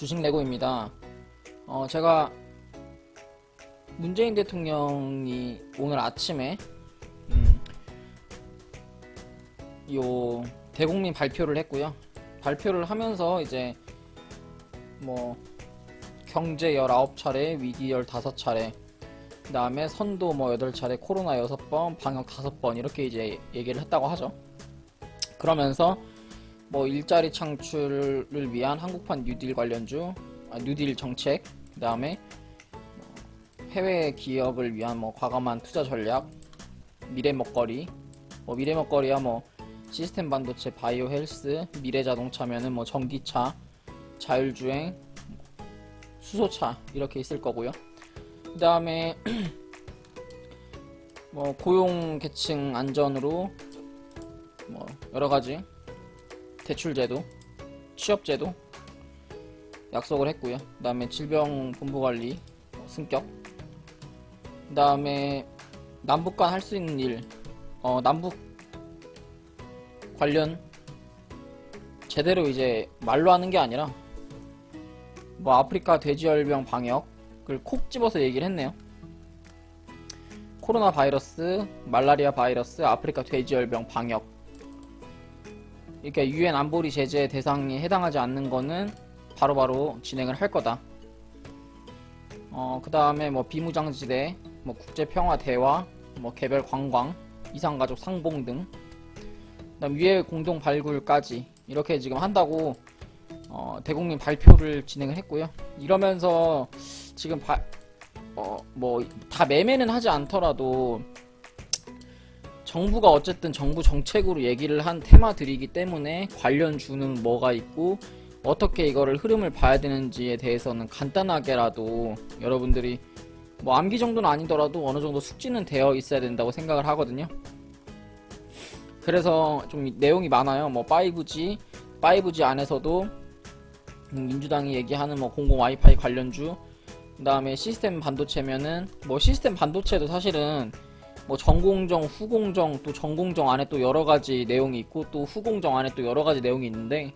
주식레고입니다. 제가 문재인 대통령이 오늘 아침에 요 대국민 발표를 했고요. 발표를 하면서 이제 뭐 경제 19차례, 위기 15차례, 그 다음에 선도 뭐 8차례, 코로나 6번, 방역 5번 이렇게 이제 얘기를 했다고 하죠. 그러면서 뭐 일자리 창출을 위한 한국판 뉴딜 관련주, 뉴딜 정책, 그 다음에 해외 기업을 위한 뭐 과감한 투자 전략, 미래 먹거리, 미래 먹거리야 뭐 시스템 반도체, 바이오 헬스, 미래 자동차면은 뭐 전기차, 자율주행, 수소차 이렇게 있을 거고요. 그 다음에 뭐 고용 계층 안전으로 뭐 여러 가지 대출제도, 취업제도 약속을 했고요. 그 다음에 질병본부관리 승격, 그 다음에 남북 간 할 수 있는 일, 남북 관련 제대로 이제 말로 하는 게 아니라 뭐 아프리카 돼지열병 방역을 콕 집어서 얘기를 했네요. 코로나 바이러스, 말라리아 바이러스, 아프리카 돼지열병 방역, 이렇게 유엔 안보리 제재 대상에 해당하지 않는 거는 바로바로 진행을 할 거다. 그 다음에 뭐 비무장지대, 뭐 국제평화 대화, 뭐 개별 관광, 이산가족 상봉 등, 그다음 유해 공동 발굴까지 이렇게 지금 한다고 대국민 발표를 진행을 했고요. 이러면서 지금 뭐 다 매매는 하지 않더라도 정부가 어쨌든 정부 정책으로 얘기를 한 테마들이기 때문에 관련 주는 뭐가 있고 어떻게 이거를 흐름을 봐야 되는지에 대해서는 간단하게라도 여러분들이 뭐 암기 정도는 아니더라도 어느 정도 숙지는 되어 있어야 된다고 생각을 하거든요. 그래서 좀 내용이 많아요. 뭐 5G 안에서도 민주당이 얘기하는 뭐 공공 와이파이 관련주, 그 다음에 시스템 반도체면은 뭐 시스템 반도체도 사실은 뭐 전공정, 후공정, 또 전공정 안에 또 여러 가지 내용이 있고 또 후공정 안에 또 여러 가지 내용이 있는데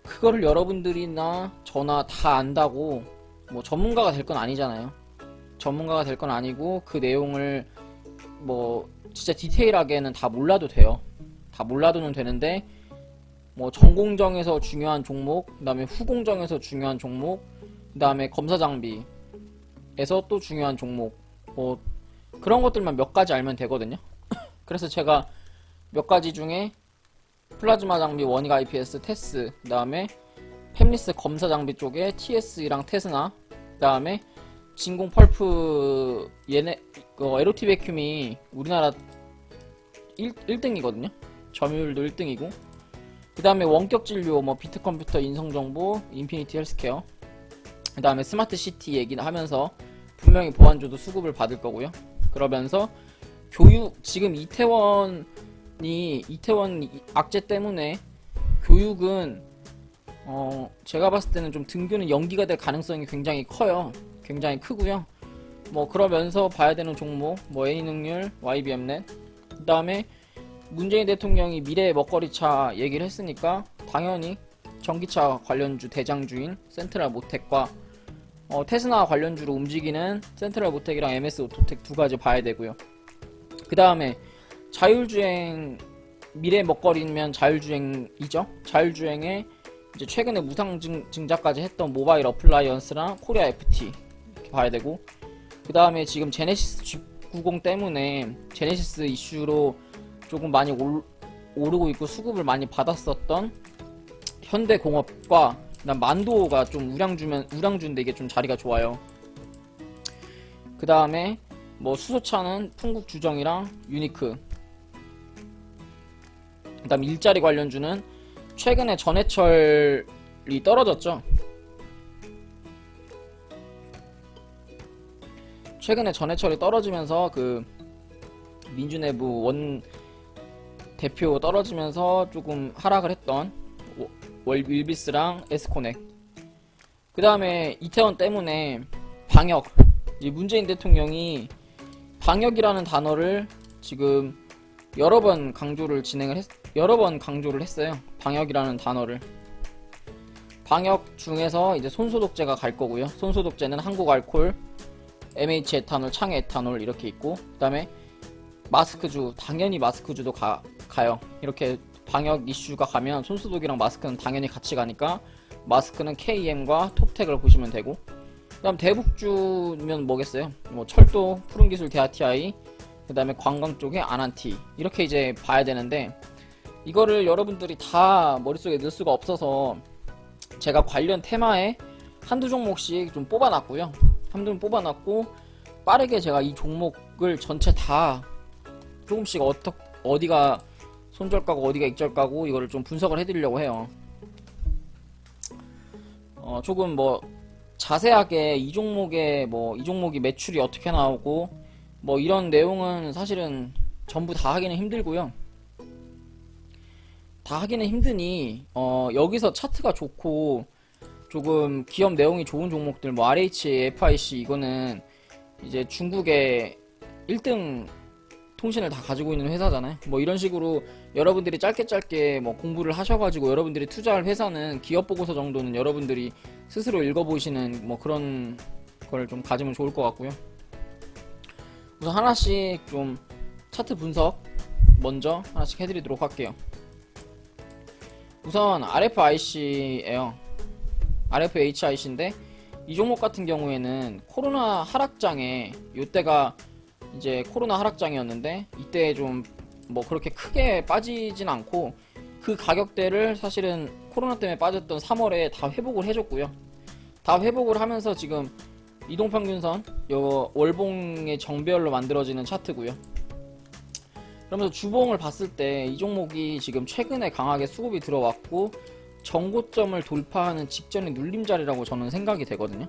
그거를 여러분들이나 저나 다 안다고 뭐 전문가가 될 건 아니잖아요. 전문가가 될 건 아니고 그 내용을 뭐 진짜 디테일하게는 다 몰라도 돼요. 다 몰라도는 되는데 뭐 전공정에서 중요한 종목, 그 다음에 후공정에서 중요한 종목, 그 다음에 검사장비에서 또 중요한 종목, 뭐 그런 것들만 몇 가지 알면 되거든요. 그래서 제가 몇 가지 중에 플라즈마 장비, 원익 IPS, 테스, 그 다음에 팹리스 검사 장비 쪽에 TS랑 테스나, 그 다음에 진공 펄프 얘네 LOT 베큐움이 우리나라 1등이거든요. 점유율도 1등이고, 그 다음에 원격 진료, 뭐 비트컴퓨터, 인성정보, 인피니티 헬스케어, 그 다음에 스마트 시티 얘기를 하면서 분명히 보안주도 수급을 받을 거고요. 그러면서 교육, 지금 이태원 악재 때문에 교육은 제가 봤을 때는 좀 등교는 연기가 될 가능성이 굉장히 커요. 굉장히 크고요. 뭐 그러면서 봐야 되는 종목, 뭐 A능률, YBM넷, 그 다음에 문재인 대통령이 미래 먹거리차 얘기를 했으니까 당연히 전기차 관련주 대장주인 센트럴 모텍과 테스나 관련주로 움직이는 센트럴 모텍이랑 MS 오토텍 두 가지 봐야 되고요. 그 다음에 자율주행, 미래 먹거리면 자율주행이죠. 자율주행에 이제 최근에 무상 증자까지 했던 모바일 어플라이언스랑 코리아 FT 이렇게 봐야 되고, 그 다음에 지금 제네시스 G90 때문에 제네시스 이슈로 조금 많이 오르고 있고 수급을 많이 받았었던 현대공업과 그다음 만도가 좀 우량주인데 이게 좀 자리가 좋아요. 그 다음에 뭐 수소차는 풍국주정이랑 유니크, 그 다음 일자리 관련주는 최근에 전해철이 떨어졌죠. 최근에 전해철이 떨어지면서 그 민주내부 원 대표 떨어지면서 조금 하락을 했던 윌비스랑 에스코넥, 그 다음에 이태원 때문에 방역, 문재인 대통령이 방역이라는 단어를 지금 여러 번 강조를 했어요. 방역이라는 단어를. 방역 중에서 이제 손소독제가 갈 거고요. 손소독제는 한국알콜, MH 에탄올, 창 에탄올 이렇게 있고, 그 다음에 마스크주, 당연히 마스크주도 가요. 이렇게 방역 이슈가 가면 손소독이랑 마스크는 당연히 같이 가니까 마스크는 KM과 톱텍을 보시면 되고, 그 다음 대북주면 뭐겠어요? 뭐 철도, 푸른기술 대하TI, 그 다음에 관광 쪽에 아난티, 이렇게 이제 봐야 되는데, 이거를 여러분들이 다 머릿속에 넣을 수가 없어서 제가 관련 테마에 한두 종목씩 좀 뽑아놨고요. 한두 뽑아놨고 빠르게 제가 이 종목을 전체 다 조금씩 어디가 손절가고 어디가 익절가고 이거를 좀 분석을 해드리려고 해요. 조금 뭐 자세하게 이 종목에 이 종목이 매출이 어떻게 나오고 뭐 이런 내용은 사실은 전부 다 하기는 힘들고요. 다 하기는 힘드니 여기서 차트가 좋고 조금 기업 내용이 좋은 종목들 뭐 RH, FIC 이거는 이제 중국의 1등 통신을 다 가지고 있는 회사잖아요. 뭐 이런 식으로 여러분들이 짧게 뭐 공부를 하셔가지고 여러분들이 투자할 회사는 기업 보고서 정도는 여러분들이 스스로 읽어보시는 뭐 그런 걸 좀 가지면 좋을 것 같고요. 우선 하나씩 좀 차트 분석 먼저 하나씩 해드리도록 할게요. 우선 RFIC예요. RFHIC인데 이 종목 같은 경우에는 코로나 하락장에 이때가 이제 코로나 하락장이었는데 이때 좀 뭐 그렇게 크게 빠지진 않고 그 가격대를 사실은 코로나 때문에 빠졌던 3월에 다 회복을 해줬고요. 다 회복을 하면서 지금 이동평균선 요 월봉의 정배열로 만들어지는 차트고요. 그러면서 주봉을 봤을 때 이 종목이 지금 최근에 강하게 수급이 들어왔고 정고점을 돌파하는 직전의 눌림자리라고 저는 생각이 되거든요.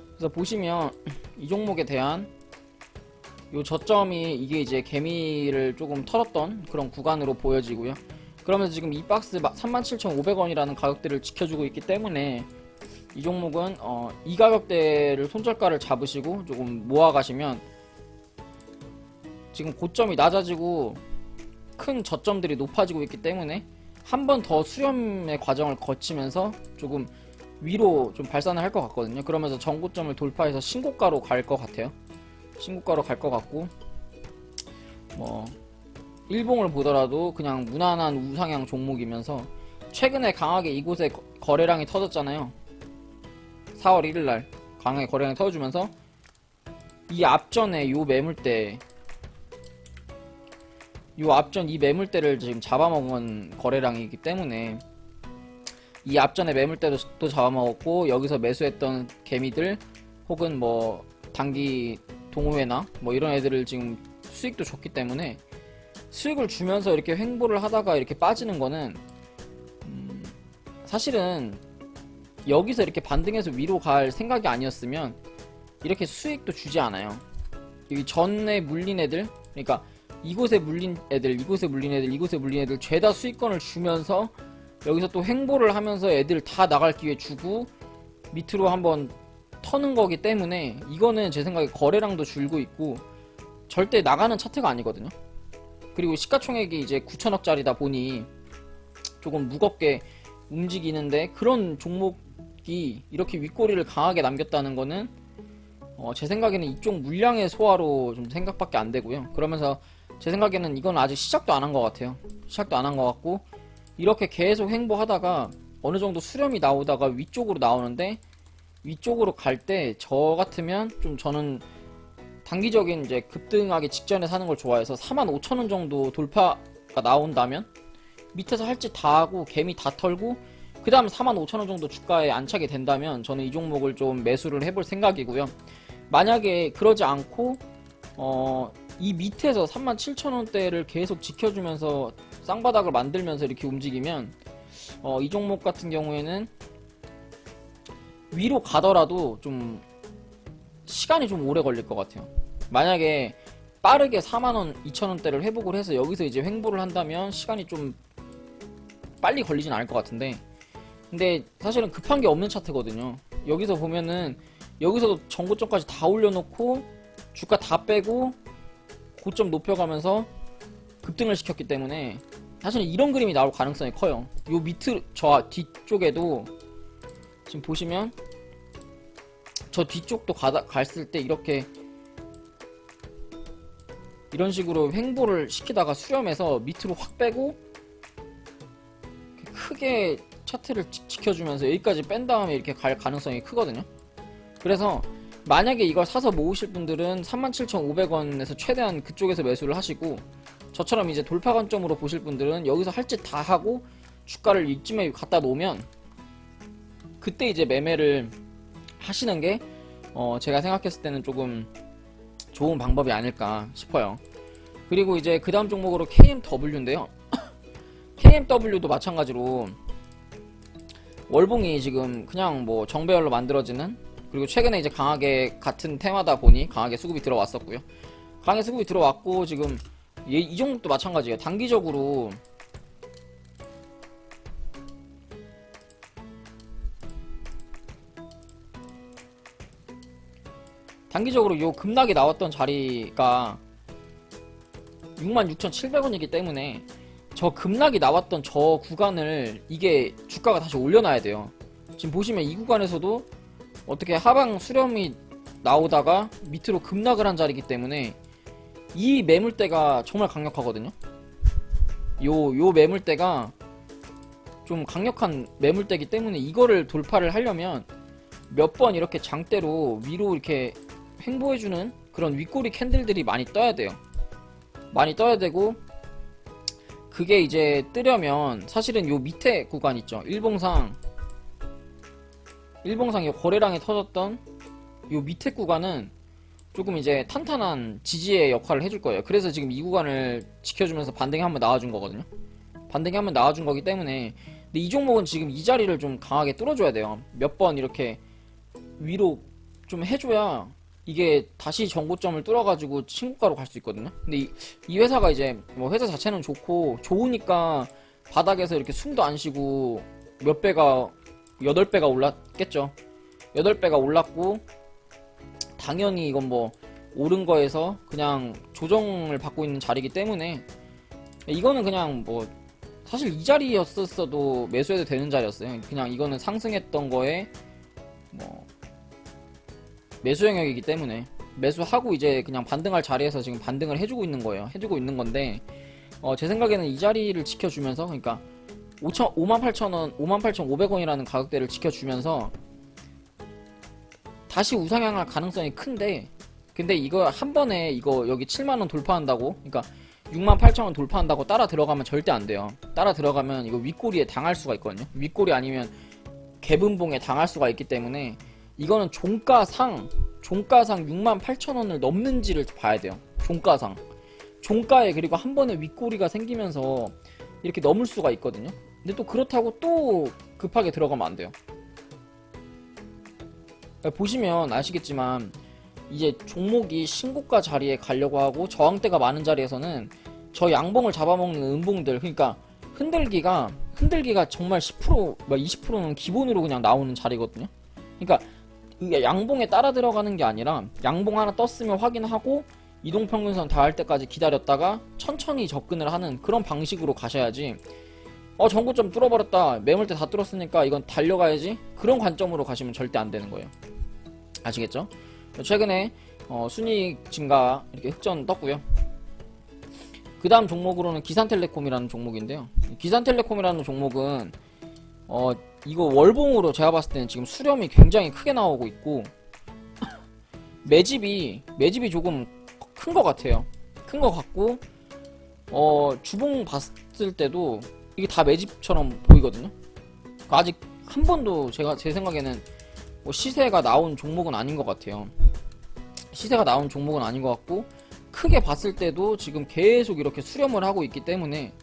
그래서 보시면 이 종목에 대한 요 저점이 이게 이제 개미를 조금 털었던 그런 구간으로 보여지고요. 그러면서 지금 이 박스 37,500원이라는 가격대를 지켜주고 있기 때문에 이 종목은 이 가격대를 손절가를 잡으시고 조금 모아가시면 지금 고점이 낮아지고 큰 저점들이 높아지고 있기 때문에 한 번 더 수렴의 과정을 거치면서 조금 위로 좀 발산을 할 것 같거든요. 그러면서 전고점을 돌파해서 신고가로 갈 것 같아요. 신고가로 갈 것 같고 뭐 일봉을 보더라도 그냥 무난한 우상향 종목이면서 최근에 강하게 이곳에 거래량이 터졌잖아요. 4월 1일날 강하게 거래량이 터져주면서 이 앞전에 요 매물대 요 앞전 이 매물대를 지금 잡아먹은 거래량이기 때문에 이 앞전에 매물대도 또 잡아먹었고 여기서 매수했던 개미들 혹은 뭐 단기 동호회나 뭐 이런 애들을 지금 수익도 줬기 때문에 수익을 주면서 이렇게 횡보를 하다가 이렇게 빠지는 거는 사실은 여기서 이렇게 반등해서 위로 갈 생각이 아니었으면 이렇게 수익도 주지 않아요. 여기 전에 물린 애들, 그러니까 이곳에 물린 애들, 이곳에 물린 애들, 이곳에 물린 애들 죄다 수익권을 주면서 여기서 또 횡보를 하면서 애들 다 나갈 기회 주고 밑으로 한번 터는 거기 때문에 이거는 제 생각에 거래량도 줄고 있고 절대 나가는 차트가 아니거든요. 그리고 시가총액이 이제 9천억짜리다 보니 조금 무겁게 움직이는데 그런 종목이 이렇게 윗꼬리를 강하게 남겼다는 거는 제 생각에는 이쪽 물량의 소화로 좀 생각밖에 안 되고요. 그러면서 제 생각에는 이건 아직 시작도 안 한 것 같아요. 시작도 안 한 것 같고 이렇게 계속 횡보하다가 어느 정도 수렴이 나오다가 위쪽으로 나오는데 위쪽으로 갈 때 저 같으면 좀 저는 단기적인 이제 급등하기 직전에 사는 걸 좋아해서 45,000원 정도 돌파가 나온다면 밑에서 할 짓 다 하고 개미 다 털고 그 다음 45,000원 정도 주가에 안착이 된다면 저는 이 종목을 좀 매수를 해볼 생각이고요. 만약에 그러지 않고 이 밑에서 37,000원대를 계속 지켜주면서 쌍바닥을 만들면서 이렇게 움직이면 이 종목 같은 경우에는 위로 가더라도 좀 시간이 좀 오래 걸릴 것 같아요. 만약에 빠르게 4만원, 2천원대를 회복을 해서 여기서 이제 횡보를 한다면 시간이 좀 빨리 걸리진 않을 것 같은데 근데 사실은 급한 게 없는 차트거든요. 여기서 보면은 여기서도 전고점까지 다 올려놓고 주가 다 빼고 고점 높여가면서 급등을 시켰기 때문에 사실은 이런 그림이 나올 가능성이 커요. 요 밑으로 저 뒤쪽에도 지금 보시면 저 뒤쪽도 갔을 때 이렇게 이런 식으로 횡보를 시키다가 수렴해서 밑으로 확 빼고 크게 차트를 지켜주면서 여기까지 뺀 다음에 이렇게 갈 가능성이 크거든요. 그래서 만약에 이걸 사서 모으실 분들은 37,500원에서 최대한 그쪽에서 매수를 하시고, 저처럼 이제 돌파 관점으로 보실 분들은 여기서 할 짓 다 하고 주가를 이쯤에 갖다 놓으면 그때 이제 매매를 하시는 게 제가 생각했을 때는 조금 좋은 방법이 아닐까 싶어요. 그리고 이제 그 다음 종목으로 KMW인데요. KMW도 마찬가지로 월봉이 지금 그냥 뭐 정배열로 만들어지는, 그리고 최근에 이제 강하게 같은 테마다 보니 강하게 수급이 들어왔었고요. 강하게 수급이 들어왔고 지금 이 종목도 마찬가지예요. 단기적으로 요 급락이 나왔던 자리가 66,700원이기 때문에 저 급락이 나왔던 저 구간을 이게 주가가 다시 올려놔야 돼요. 지금 보시면 이 구간에서도 어떻게 하방 수렴이 나오다가 밑으로 급락을 한 자리이기 때문에 이 매물대가 정말 강력하거든요. 요 매물대가 좀 강력한 매물대이기 때문에 이거를 돌파를 하려면 몇 번 이렇게 장대로 위로 이렇게 횡보해주는 그런 윗꼬리 캔들들이 많이 떠야 돼요. 많이 떠야 되고, 그게 이제 뜨려면 사실은 요 밑에 구간 있죠. 일봉상 요 거래량이 터졌던 요 밑에 구간은 조금 이제 탄탄한 지지의 역할을 해줄 거예요. 그래서 지금 이 구간을 지켜주면서 반등이 한번 나와준 거거든요. 반등이 한번 나와준 거기 때문에. 근데 이 종목은 지금 이 자리를 좀 강하게 뚫어줘야 돼요. 몇 번 이렇게 위로 좀 해줘야 이게 다시 정고점을 뚫어가지고 신고가로 갈 수 있거든요. 근데 이 회사가 이제 뭐 회사 자체는 좋으니까 바닥에서 이렇게 숨도 안 쉬고 몇 배가 8배가 올랐겠죠. 8배가 올랐고, 당연히 이건 뭐 오른 거에서 그냥 조정을 받고 있는 자리이기 때문에 이거는 그냥 뭐 사실 이 자리였었어도 매수해도 되는 자리였어요. 그냥 이거는 상승했던 거에 뭐 매수 영역이기 때문에 매수하고 이제 그냥 반등할 자리에서 지금 반등을 해주고 있는 거예요. 해주고 있는 건데 제 생각에는 이 자리를 지켜주면서, 그러니까 58,000원, 58,500원이라는 가격대를 지켜주면서 다시 우상향할 가능성이 큰데, 근데 이거 한 번에 이거 여기 7만원 돌파한다고, 그러니까 68,000원 돌파한다고 따라 들어가면 절대 안 돼요. 따라 들어가면 이거 윗꼬리에 당할 수가 있거든요. 윗꼬리 아니면 개분봉에 당할 수가 있기 때문에 이거는 종가상 68,000원을 넘는지를 봐야 돼요. 종가에 그리고 한 번에 윗꼬리가 생기면서 이렇게 넘을 수가 있거든요. 근데 또 그렇다고 또 급하게 들어가면 안 돼요. 보시면 아시겠지만 이제 종목이 신고가 자리에 가려고 하고 저항대가 많은 자리에서는 저 양봉을 잡아먹는 음봉들, 그러니까 흔들기가 정말 10% 20%는 기본으로 그냥 나오는 자리거든요. 그러니까 양봉에 따라 들어가는 게 아니라 양봉 하나 떴으면 확인하고 이동평균선 닿을 때까지 기다렸다가 천천히 접근을 하는 그런 방식으로 가셔야지, 정고점 뚫어버렸다, 매물대 다 뚫었으니까 이건 달려가야지, 그런 관점으로 가시면 절대 안 되는 거예요. 아시겠죠? 최근에 순이익 증가 이렇게 흑전 떴고요. 그 다음 종목으로는 기산텔레콤이라는 종목인데요. 기산텔레콤이라는 종목은 이거 월봉으로 제가 봤을 때는 지금 수렴이 굉장히 크게 나오고 있고 매집이 조금 큰 것 같아요. 큰 것 같고 주봉 봤을 때도 이게 다 매집처럼 보이거든요. 아직 한 번도 제 생각에는 뭐 시세가 나온 종목은 아닌 것 같아요. 시세가 나온 종목은 아닌 것 같고, 크게 봤을 때도 지금 계속 이렇게 수렴을 하고 있기 때문에,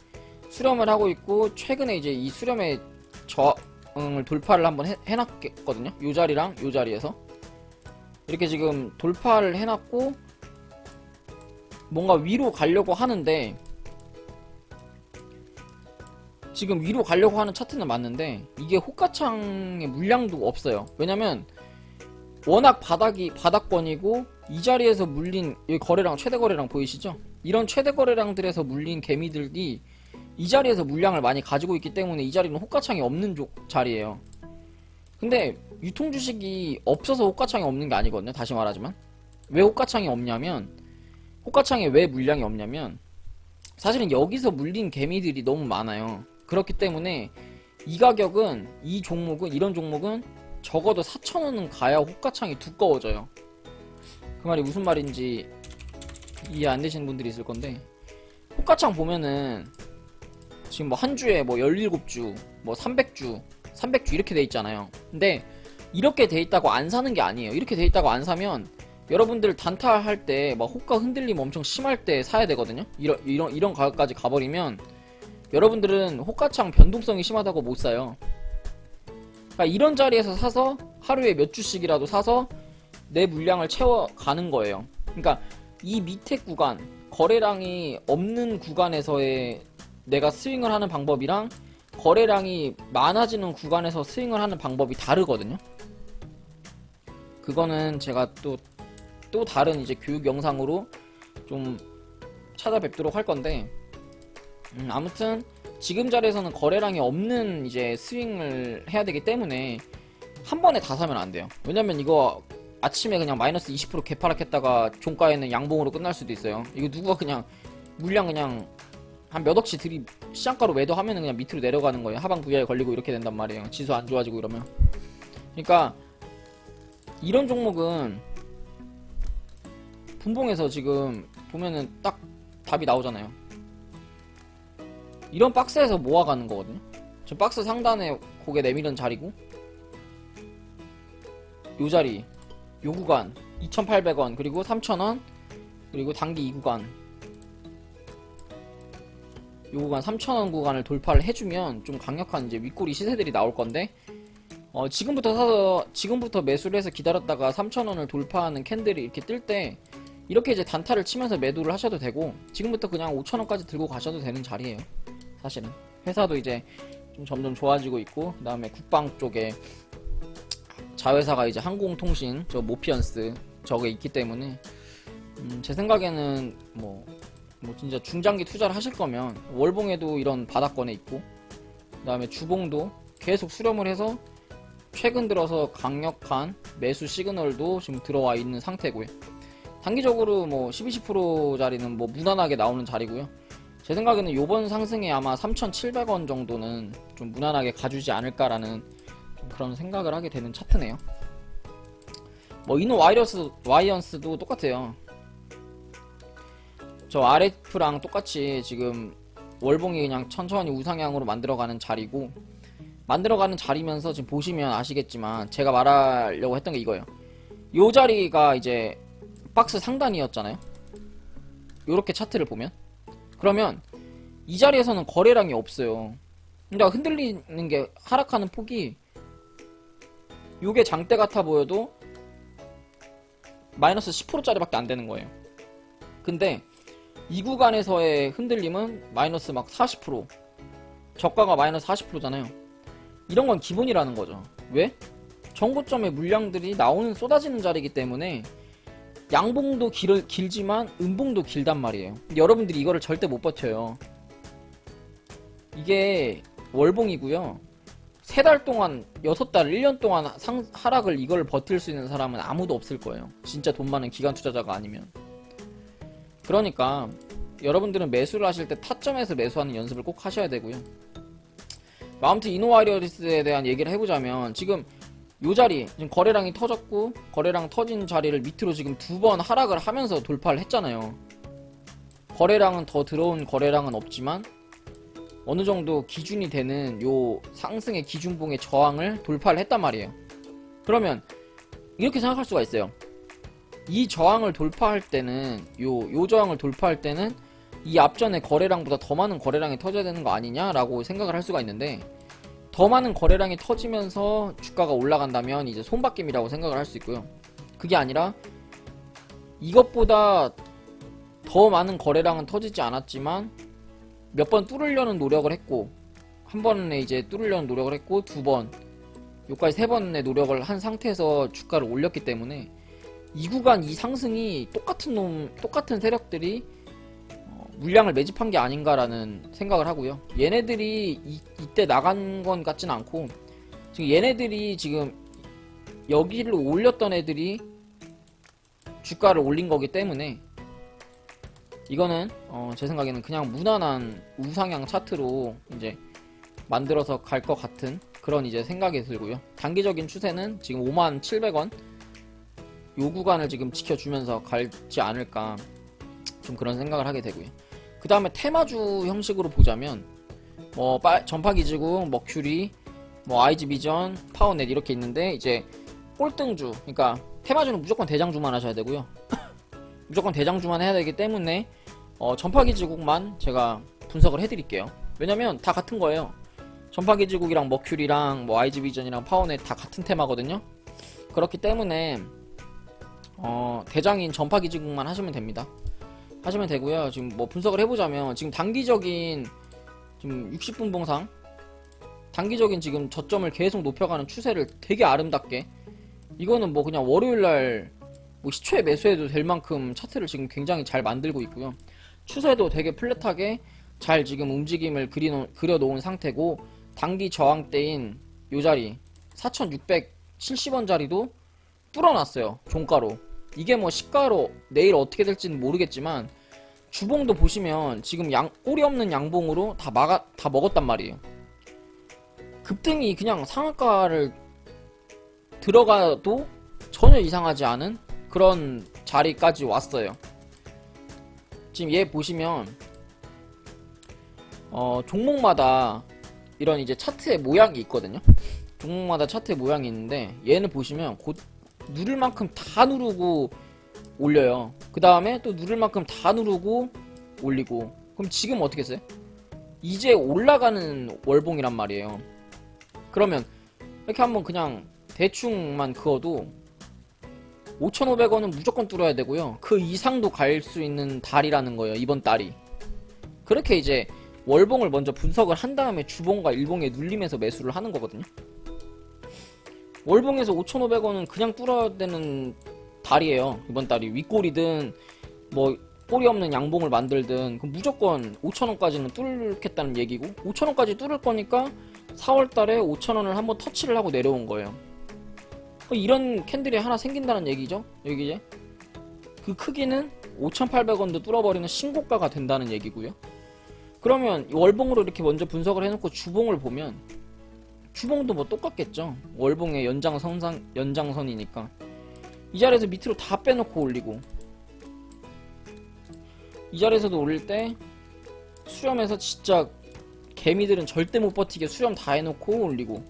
수렴을 하고 있고 최근에 이제 이 수렴의 저항을 돌파를 한번 해놨거든요. 요 자리랑 요 자리에서 이렇게 지금 돌파를 해놨고 뭔가 위로 가려고 하는데, 지금 위로 가려고 하는 차트는 맞는데 이게 호가창의 물량도 없어요. 왜냐면 워낙 바닥권이고 이 자리에서 물린 여기 거래량, 최대 거래량 보이시죠? 이런 최대 거래량들에서 물린 개미들이 이 자리에서 물량을 많이 가지고 있기 때문에 이 자리는 호가창이 없는 자리예요. 근데 유통 주식이 없어서 호가창이 없는 게 아니거든요. 다시 말하지만 왜 호가창이 없냐면, 호가창에 왜 물량이 없냐면 사실은 여기서 물린 개미들이 너무 많아요. 그렇기 때문에 이 가격은, 이 종목은, 이런 종목은 적어도 4,000원은 가야 호가창이 두꺼워져요. 그 말이 무슨 말인지 이해 안 되시는 분들이 있을 건데, 호가창 보면은 지금 뭐 한 주에 뭐 17주, 뭐 300주 이렇게 돼 있잖아요. 근데 이렇게 돼 있다고 안 사는 게 아니에요. 이렇게 돼 있다고 안 사면 여러분들 단타 할 때 막 호가 흔들림 엄청 심할 때 사야 되거든요. 이런 가격까지 가버리면 여러분들은 호가창 변동성이 심하다고 못 사요. 그러니까 이런 자리에서 사서 하루에 몇 주씩이라도 사서 내 물량을 채워가는 거예요. 그러니까 이 밑에 구간, 거래량이 없는 구간에서의 내가 스윙을 하는 방법이랑 거래량이 많아지는 구간에서 스윙을 하는 방법이 다르거든요. 그거는 제가 또 다른 이제 교육 영상으로 좀 찾아뵙도록 할 건데, 아무튼 지금 자리에서는 거래량이 없는 이제 스윙을 해야 되기 때문에 한 번에 다 사면 안 돼요. 왜냐면 이거 아침에 그냥 마이너스 20% 개파락했다가 종가에는 양봉으로 끝날 수도 있어요. 이거 누가 그냥 물량 그냥 한 몇 억씩 시장가로 매도하면은 그냥 밑으로 내려가는 거예요. 하방 VI 걸리고 이렇게 된단 말이에요. 지수 안 좋아지고 이러면. 그러니까 이런 종목은 분봉에서 지금 보면은 딱 답이 나오잖아요. 이런 박스에서 모아가는 거거든요. 저 박스 상단에 고개 내밀은 자리고, 요 자리, 요 구간 2,800원, 그리고 3,000원, 그리고 단기 2구간, 요 구간 3,000원 구간을 돌파를 해주면 좀 강력한 이제 윗꼬리 시세들이 나올 건데, 지금부터 매수를 해서 기다렸다가 3,000원을 돌파하는 캔들이 이렇게 뜰 때 이렇게 이제 단타를 치면서 매도를 하셔도 되고, 지금부터 그냥 5,000원까지 들고 가셔도 되는 자리예요. 사실은 회사도 이제 좀 점점 좋아지고 있고, 그 다음에 국방 쪽에 자회사가 이제 항공통신, 저 모피언스 저게 있기 때문에 제 생각에는 뭐 진짜 중장기 투자를 하실 거면 월봉에도 이런 바닥권에 있고, 그 다음에 주봉도 계속 수렴을 해서 최근 들어서 강력한 매수 시그널도 지금 들어와 있는 상태고요. 단기적으로 뭐 12~10%짜리는 뭐 무난하게 나오는 자리고요. 제 생각에는 요번 상승에 아마 3,700원 정도는 좀 무난하게 가주지 않을까라는 좀 그런 생각을 하게 되는 차트네요. 뭐 이노 와이언스도 똑같아요. 저 RF랑 똑같이 지금 월봉이 그냥 천천히 우상향으로 만들어가는 자리고, 만들어가는 자리면서 지금 보시면 아시겠지만 제가 말하려고 했던 게 이거예요. 요 자리가 이제 박스 상단이었잖아요. 요렇게 차트를 보면, 그러면 이 자리에서는 거래량이 없어요. 그러니까 흔들리는 게, 하락하는 폭이 요게 장대 같아 보여도 마이너스 10%짜리밖에 안 되는 거예요. 근데 이 구간에서의 흔들림은 마이너스 막 40%, 저가가 마이너스 40%잖아요. 이런 건 기본이라는 거죠. 왜? 정고점의 물량들이 쏟아지는 자리이기 때문에 양봉도 길지만 음봉도 길단 말이에요. 근데 여러분들이 이거를 절대 못 버텨요. 이게 월봉이고요. 3달 동안, 6달, 1년 동안 하락을 이걸 버틸 수 있는 사람은 아무도 없을 거예요. 진짜 돈 많은 기관 투자자가 아니면. 그러니까 여러분들은 매수를 하실 때 타점에서 매수하는 연습을 꼭 하셔야 되고요. 아무튼 이노와이어리스에 대한 얘기를 해보자면, 지금 요 자리, 지금 거래량이 터졌고, 거래량 터진 자리를 밑으로 지금 2번 하락을 하면서 돌파를 했잖아요. 거래량은 더 들어온 거래량은 없지만 어느 정도 기준이 되는 요 상승의 기준봉의 저항을 돌파를 했단 말이에요. 그러면 이렇게 생각할 수가 있어요. 이 저항을 돌파할 때는, 요 저항을 돌파할 때는 이 앞전의 거래량보다 더 많은 거래량이 터져야 되는 거 아니냐라고 생각을 할 수가 있는데, 더 많은 거래량이 터지면서 주가가 올라간다면 이제 손바뀜이라고 생각을 할 수 있고요. 그게 아니라 이것보다 더 많은 거래량은 터지지 않았지만 몇 번 뚫으려는 노력을 했고, 한 번에 이제 뚫으려는 노력을 했고, 2번, 여기까지 3번의 노력을 한 상태에서 주가를 올렸기 때문에 이 구간 이 상승이 똑같은 세력들이 물량을 매집한 게 아닌가라는 생각을 하고요. 얘네들이 이때 나간 건 같진 않고 지금 얘네들이 지금 여기를 올렸던 애들이 주가를 올린 거기 때문에 이거는 제 생각에는 그냥 무난한 우상향 차트로 이제 만들어서 갈 것 같은 그런 이제 생각이 들고요. 단기적인 추세는 지금 57,000원 요 구간을 지금 지켜주면서 갈지 않을까 좀 그런 생각을 하게 되고요. 그 다음에 테마주 형식으로 보자면 뭐 전파기지국, 머큐리, 뭐 아이즈비전, 파워넷 이렇게 있는데 이제 꼴등주, 그러니까 테마주는 무조건 대장주만 하셔야 되고요. 무조건 대장주만 해야 되기 때문에 전파기지국만 제가 분석을 해드릴게요. 왜냐면 다 같은 거예요. 전파기지국이랑 머큐리랑 뭐 아이즈비전이랑 파워넷 다 같은 테마거든요. 그렇기 때문에 대장인 전파기지국만 하시면 됩니다. 하시면 되고요. 지금 뭐 분석을 해보자면 지금 단기적인 지금 60분 봉상 단기적인 지금 저점을 계속 높여가는 추세를 되게 아름답게 이거는 뭐 그냥 월요일날 뭐 시초에 매수해도 될 만큼 차트를 지금 굉장히 잘 만들고 있고요. 추세도 되게 플랫하게 잘 지금 움직임을 그려놓은 상태고 단기 저항대인 요 자리 4,670원 자리도 뚫어놨어요. 종가로. 이게 뭐 시가로 내일 어떻게 될지는 모르겠지만 주봉도 보시면 지금 꼬리 없는 양봉으로 다 먹었단 말이에요. 급등이 그냥 상한가를 들어가도 전혀 이상하지 않은 그런 자리까지 왔어요. 지금 얘 보시면 종목마다 이런 이제 차트의 모양이 있거든요. 종목마다 차트의 모양이 있는데 얘는 보시면 곧 누를 만큼 다 누르고 올려요. 그 다음에 또 누를 만큼 다 누르고 올리고. 그럼 지금 어떻게 했어요? 이제 올라가는 월봉이란 말이에요. 그러면 이렇게 한번 그냥 대충만 그어도 5,500원은 무조건 뚫어야 되고요. 그 이상도 갈 수 있는 달이라는 거예요. 이번 달이. 그렇게 이제 월봉을 먼저 분석을 한 다음에 주봉과 일봉에 눌리면서 매수를 하는 거거든요. 월봉에서 5,500원은 그냥 뚫어야 되는 달이에요. 이번 달이 윗골이든 뭐 꼬리 없는 양봉을 만들든 그럼 무조건 5,000원까지는 뚫겠다는 얘기고 5,000원까지 뚫을 거니까 4월달에 5,000원을 한번 터치를 하고 내려온 거예요. 이런 캔들이 하나 생긴다는 얘기죠. 여기 이제 그 크기는 5,800원도 뚫어버리는 신고가가 된다는 얘기고요. 그러면 월봉으로 이렇게 먼저 분석을 해놓고 주봉을 보면 주봉도 뭐 똑같겠죠. 월봉의 연장선이니까 이 자리에서 밑으로 다 빼놓고 올리고 이 자리에서도 올릴 때 수렴해서 진짜 개미들은 절대 못 버티게 수렴 다 해놓고 올리고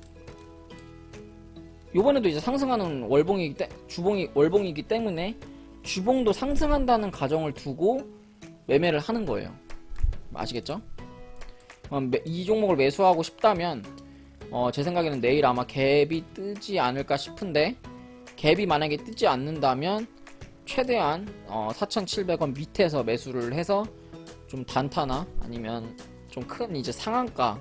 요번에도 이제 상승하는 월봉이기 때문에 주봉도 상승한다는 가정을 두고 매매를 하는 거예요. 아시겠죠? 이 종목을 매수하고 싶다면 제 생각에는 내일 아마 갭이 뜨지 않을까 싶은데 갭이 만약에 뜨지 않는다면 최대한 4,700원 밑에서 매수를 해서 좀 단타나 아니면 좀 큰 이제 상한가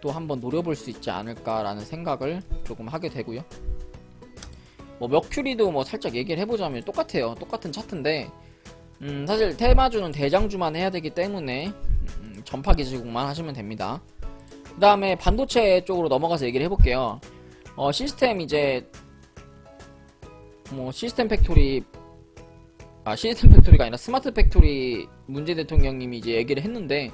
또 한번 노려볼 수 있지 않을까라는 생각을 조금 하게 되고요. 뭐 머큐리도 뭐 살짝 얘기를 해보자면 똑같아요. 똑같은 차트인데 사실 테마주는 대장주만 해야 되기 때문에 전파기지국만 하시면 됩니다. 그 다음에 반도체 쪽으로 넘어가서 얘기를 해볼게요. 시스템 이제 뭐 시스템 팩토리가 아니라 스마트 팩토리 문재 대통령님이 이제 얘기를 했는데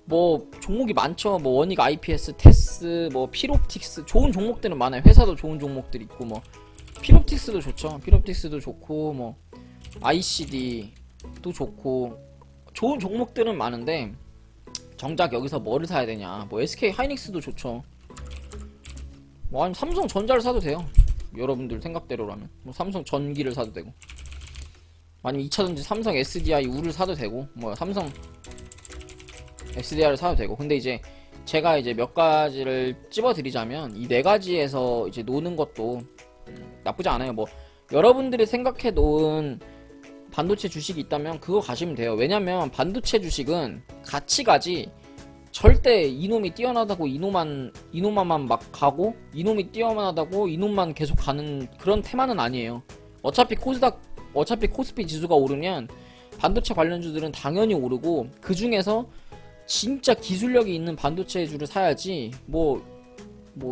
뭐 종목이 많죠. 뭐 원익 IPS, 테스, 뭐 필옵틱스 좋은 종목들은 많아요. 회사도 좋은 종목들이 있고 뭐 필옵틱스도 좋죠. 필옵틱스도 좋고 뭐 ICD도 좋고 좋은 종목들은 많은데 정작 여기서 뭐를 사야 되냐. 뭐 SK 하이닉스도 좋죠. 뭐 아니면 삼성 전자를 사도 돼요. 여러분들 생각대로라면 뭐 삼성 전기를 사도 되고 아니면 2차전지 삼성 SDI 우를 사도 되고 뭐 삼성 SDR을 사도 되고. 근데 이제 제가 이제 몇 가지를 찝어드리자면 이 네 가지에서 이제 노는 것도 나쁘지 않아요. 뭐 여러분들이 생각해 놓은 반도체 주식이 있다면 그거 가시면 돼요. 왜냐면 반도체 주식은 같이 가지 절대 이놈이 뛰어나다고 이놈만 막 가고 이놈이 뛰어나다고 이놈만 계속 가는 그런 테마는 아니에요. 어차피 코스피 지수가 오르면 반도체 관련주들은 당연히 오르고, 그 중에서 진짜 기술력이 있는 반도체주를 사야지 뭐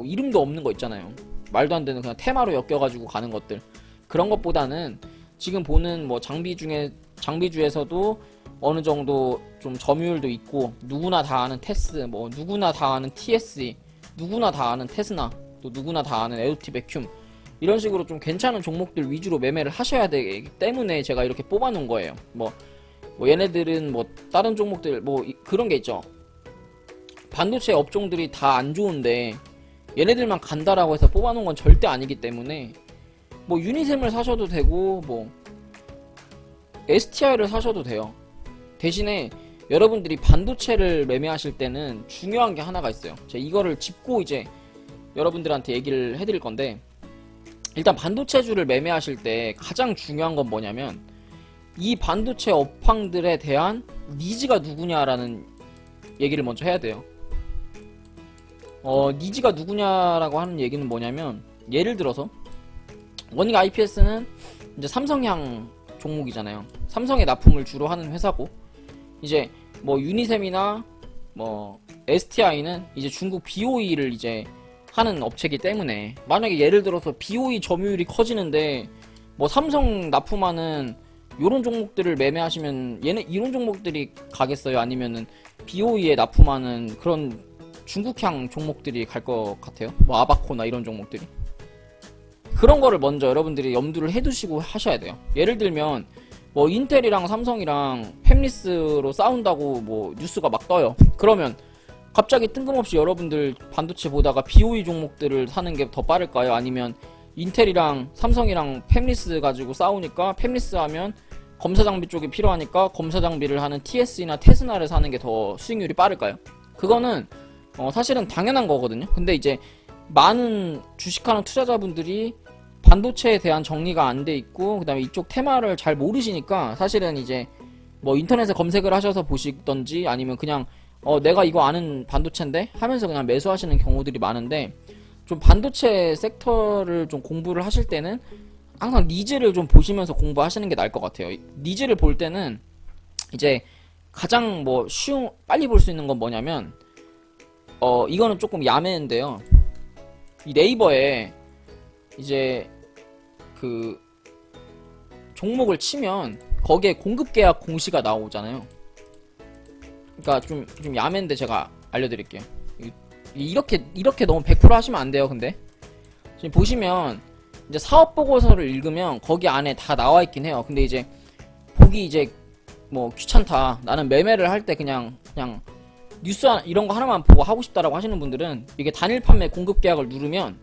이름도 없는 거 있잖아요. 말도 안 되는 그냥 테마로 엮여가지고 가는 것들, 그런 것보다는 지금 보는 뭐 장비주에서도 어느 정도 좀 점유율도 있고, 누구나 다 아는 테스, 뭐 누구나 다 아는 TSE, 누구나 다 아는 테스나, 또 누구나 다 아는 에오티 베큐, 이런 식으로 좀 괜찮은 종목들 위주로 매매를 하셔야 되기 때문에 제가 이렇게 뽑아놓은 거예요. 뭐 얘네들은 뭐 다른 종목들 뭐 그런 게 있죠. 반도체 업종들이 다 안 좋은데 얘네들만 간다라고 해서 뽑아놓은 건 절대 아니기 때문에, 뭐 유니셈을 사셔도 되고 뭐 STI를 사셔도 돼요. 대신에 여러분들이 반도체를 매매하실 때는 중요한 게 하나가 있어요. 제가 이거를 짚고 이제 여러분들한테 얘기를 해드릴 건데, 일단 반도체주를 매매하실 때 가장 중요한 건 뭐냐면, 이 반도체 업황들에 대한 니즈가 누구냐라는 얘기를 먼저 해야 돼요. 니즈가 누구냐라고 하는 얘기는 뭐냐면, 예를 들어서 원익 IPS는 이제 삼성향 종목이잖아요. 삼성에 납품을 주로 하는 회사고, 이제 뭐 유니셈이나 뭐 STI는 이제 중국 BOE를 이제 하는 업체이기 때문에, 만약에 예를 들어서 BOE 점유율이 커지는데 뭐 삼성 납품하는 요런 종목들을 매매하시면 얘네 이런 종목들이 가겠어요? 아니면은 BOE에 납품하는 그런 중국향 종목들이 갈 것 같아요? 뭐 아바코나 이런 종목들이. 그런 거를 먼저 여러분들이 염두를 해두시고 하셔야 돼요. 예를 들면 뭐 인텔이랑 삼성이랑 팹리스로 싸운다고 뭐 뉴스가 막 떠요. 그러면 갑자기 뜬금없이 여러분들 반도체 보다가 BOE 종목들을 사는 게 더 빠를까요? 아니면 인텔이랑 삼성이랑 팹리스 가지고 싸우니까 팹리스 하면 검사장비 쪽이 필요하니까 검사장비를 하는 TS나 테스나를 사는 게 더 수익률이 빠를까요? 그거는 사실은 당연한 거거든요. 근데 이제 많은 주식하는 투자자분들이 반도체에 대한 정리가 안 돼 있고, 그 다음에 이쪽 테마를 잘 모르시니까 사실은 이제 뭐 인터넷에 검색을 하셔서 보시던지, 아니면 그냥 내가 이거 아는 반도체인데 하면서 그냥 매수하시는 경우들이 많은데, 좀 반도체 섹터를 좀 공부를 하실 때는 항상 니즈를 좀 보시면서 공부하시는 게 나을 것 같아요. 니즈를 볼 때는 이제 가장 뭐 빨리 볼 수 있는 건 뭐냐면, 이거는 조금 야매인데요. 이 네이버에 이제 그 종목을 치면 거기에 공급계약 공시가 나오잖아요. 그러니까 좀 야매인데 제가 알려드릴게요. 이렇게 너무 100% 하시면 안 돼요. 근데 지금 보시면 이제 사업 보고서를 읽으면 거기 안에 다 나와 있긴 해요. 근데 이제 보기 이제 뭐 귀찮다, 나는 매매를 할 때 그냥 뉴스 이런 거 하나만 보고 하고 싶다라고 하시는 분들은 이게 단일 판매 공급 계약을 누르면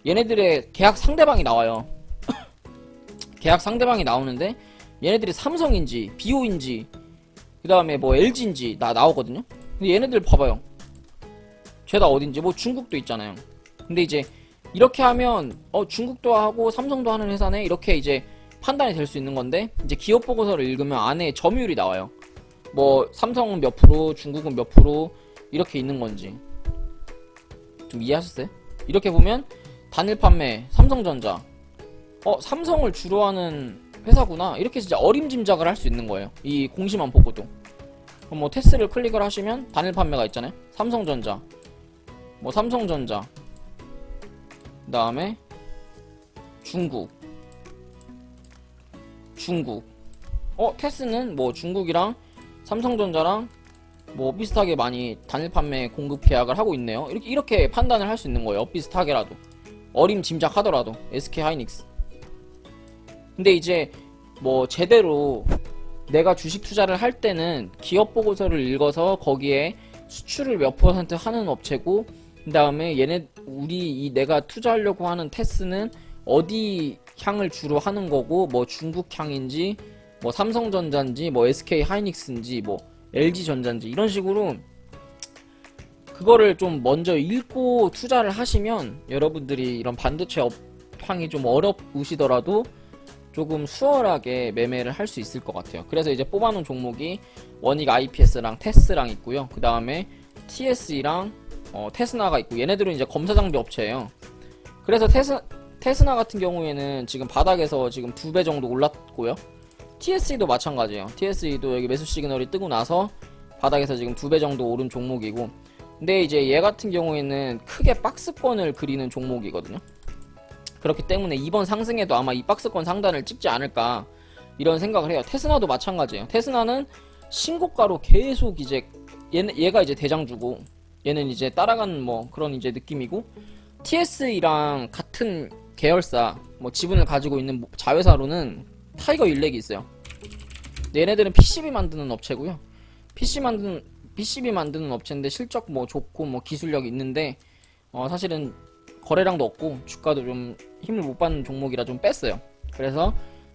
얘네들의 계약 상대방이 나와요. 계약 상대방이 나오는데 얘네들이 삼성인지 BO인지 그 다음에 뭐 LG인지 나오거든요. 근데 얘네들 봐봐요. 죄다 어딘지, 뭐 중국도 있잖아요. 근데 이제 이렇게 하면 중국도 하고 삼성도 하는 회사네, 이렇게 이제 판단이 될 수 있는 건데, 이제 기업 보고서를 읽으면 안에 점유율이 나와요. 뭐 삼성은 몇 프로, 중국은 몇 프로, 이렇게 있는 건지 좀 이해하셨어요? 이렇게 보면 단일 판매 삼성전자, 삼성을 주로 하는 회사구나, 이렇게 진짜 어림짐작을 할 수 있는 거예요. 이 공시만 보고도. 그럼 뭐 테스를 클릭을 하시면 단일 판매가 있잖아요. 삼성전자, 뭐 삼성전자, 그 다음에 중국. 테스는 뭐 중국이랑 삼성전자랑 뭐 비슷하게 많이 단일 판매 공급 계약을 하고 있네요. 이렇게 판단을 할 수 있는 거예요. 비슷하게라도, 어림짐작하더라도. SK 하이닉스. 근데 이제 뭐 제대로 내가 주식 투자를 할 때는 기업 보고서를 읽어서 거기에 수출을 몇 % 하는 업체고, 그 다음에 내가 투자하려고 하는 테스는 어디 향을 주로 하는 거고, 뭐 중국 향인지, 뭐 삼성전자인지, 뭐 SK 하이닉스인지, 뭐 LG전자인지, 이런 식으로 그거를 좀 먼저 읽고 투자를 하시면 여러분들이 이런 반도체 업황이 좀 어렵으시더라도 조금 수월하게 매매를 할 수 있을 것 같아요. 그래서 이제 뽑아놓은 종목이 원익 IPS랑 테스랑 있고요. 그 다음에 TSE랑 테스나가 있고, 얘네들은 이제 검사장비 업체예요. 그래서 테스나 같은 경우에는 지금 바닥에서 지금 2배 정도 올랐고요. TSE도 마찬가지예요. TSE도 여기 매수 시그널이 뜨고 나서 바닥에서 지금 2배 정도 오른 종목이고, 근데 이제 얘 같은 경우에는 크게 박스권을 그리는 종목이거든요. 그렇기 때문에 이번 상승에도 아마 이 박스권 상단을 찍지 않을까 이런 생각을 해요. 테스나도 마찬가지예요. 테스나는 신고가로 계속 이제 얘가 이제 대장주고 얘는 이제 따라가는 뭐 그런 이제 느낌이고, TSE랑 같은 계열사 뭐 지분을 가지고 있는 자회사로는 타이거 일렉이 있어요. 얘네들은 PCB 만드는 업체고요. PCB 만드는 업체인데 실적 뭐 좋고 뭐 기술력이 있는데 사실은 거래량도 없고 주가도 좀 힘을 못 받는 종목이라 좀 뺐어요. 그래서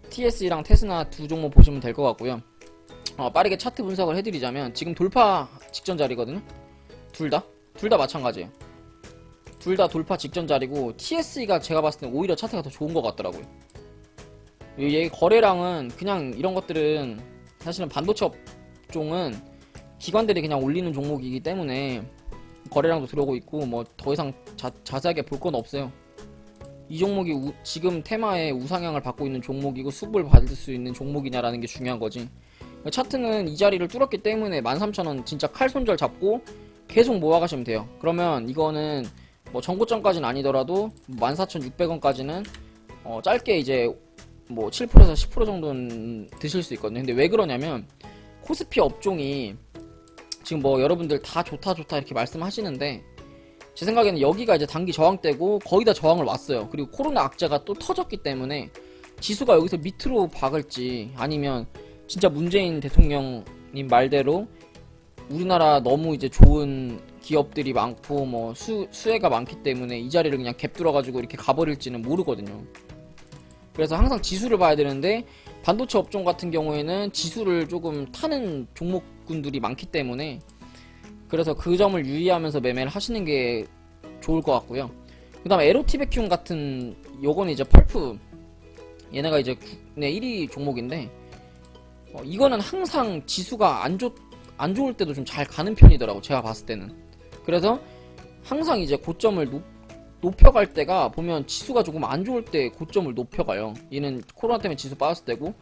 TSE랑 테스나 두 종목 보시면 될 것 같고요. 빠르게 차트 분석을 해드리자면 지금 돌파 직전 자리거든요. 둘 다 마찬가지예요. 둘 다 돌파 직전 자리고, TSE가 제가 봤을 때 오히려 차트가 더 좋은 것 같더라고요. 얘 거래량은 그냥 이런 것들은 사실은 반도체 업종은 기관들이 그냥 올리는 종목이기 때문에 거래량도 들어오고 있고 뭐 더 이상 자세하게 볼 건 없어요. 이 종목이 지금 테마에 우상향을 받고 있는 종목이고 수급을 받을 수 있는 종목이냐라는 게 중요한 거지. 차트는 이 자리를 뚫었기 때문에 13,000원 진짜 칼 손절 잡고 계속 모아가시면 돼요. 그러면 이거는 뭐 전고점까지는 아니더라도 14,600원까지는 짧게 이제 뭐 7%에서 10% 정도는 드실 수 있거든요. 근데 왜 그러냐면 코스피 업종이 지금 뭐 여러분들 다 좋다 이렇게 말씀하시는데, 제 생각에는 여기가 이제 단기 저항대고 거의 다 저항을 왔어요. 그리고 코로나 악재가 또 터졌기 때문에 지수가 여기서 밑으로 박을지, 아니면 진짜 문재인 대통령님 말대로 우리나라 너무 이제 좋은 기업들이 많고 뭐 수혜가 많기 때문에 이 자리를 그냥 갭 뚫어가지고 이렇게 가버릴지는 모르거든요. 그래서 항상 지수를 봐야 되는데, 반도체 업종 같은 경우에는 지수를 조금 타는 종목군들이 많기 때문에 그래서 그 점을 유의하면서 매매를 하시는 게 좋을 것 같고요. 그 다음에 에로티 베큐um 같은 요거는 이제 펄프, 얘네가 이제 국내 1위 종목인데 이거는 항상 지수가 안 좋을 때도 좀 잘 가는 편이더라고, 제가 봤을 때는. 그래서 항상 이제 고점을 높여갈 때가 보면 지수가 조금 안 좋을 때 고점을 높여가요. 얘는 코로나 때문에 지수 빠졌을 때고,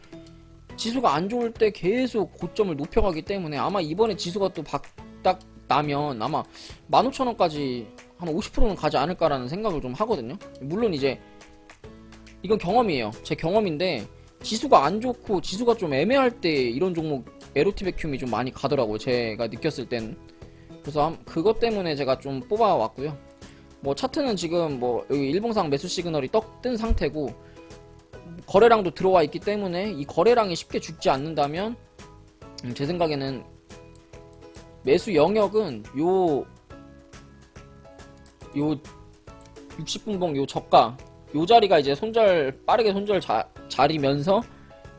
지수가 안 좋을 때 계속 고점을 높여가기 때문에 아마 이번에 지수가 또 딱 나면 아마 15,000원까지 한 50%는 가지 않을까라는 생각을 좀 하거든요. 물론 이제 이건 경험이에요. 제 경험인데 지수가 안 좋고 지수가 좀 애매할 때 이런 종목 에로티 베큐움이 좀 많이 가더라고요, 제가 느꼈을 때는. 그래서 그것 때문에 제가 좀 뽑아왔고요. 뭐 차트는 지금 뭐 여기 일봉상 매수 시그널이 뜬 상태고 거래량도 들어와 있기 때문에 이 거래량이 쉽게 죽지 않는다면 제 생각에는 매수 영역은 요 60분봉 요 저가 요 자리가 이제 빠르게 손절 자리면서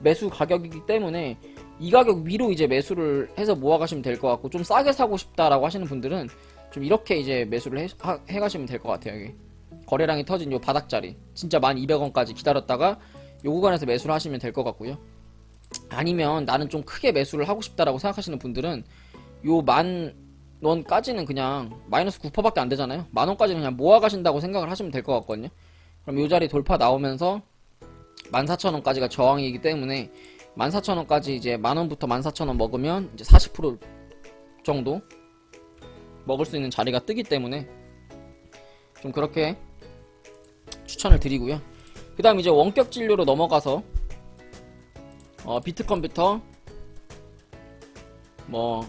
매수 가격이기 때문에 이 가격 위로 이제 매수를 해서 모아가시면 될 것 같고, 좀 싸게 사고 싶다라고 하시는 분들은 좀 이렇게 이제 매수를 해가시면 될 것 같아요. 여기 거래량이 터진 요 바닥자리 진짜 1200원까지 기다렸다가 요 구간에서 매수를 하시면 될 것 같고요. 아니면 나는 좀 크게 매수를 하고 싶다라고 생각하시는 분들은 요 10,000원까지는 그냥 마이너스 9%밖에 안 되잖아요. 10,000원까지는 그냥 모아가신다고 생각을 하시면 될 것 같거든요. 그럼 요 자리 돌파 나오면서 14,000원까지가 저항이기 때문에 14,000원까지 이제 만원부터 14,000원 먹으면 이제 40% 정도 먹을 수 있는 자리가 뜨기 때문에 좀 그렇게 추천을 드리고요. 그 다음 이제 원격 진료로 넘어가서 비트컴퓨터, 뭐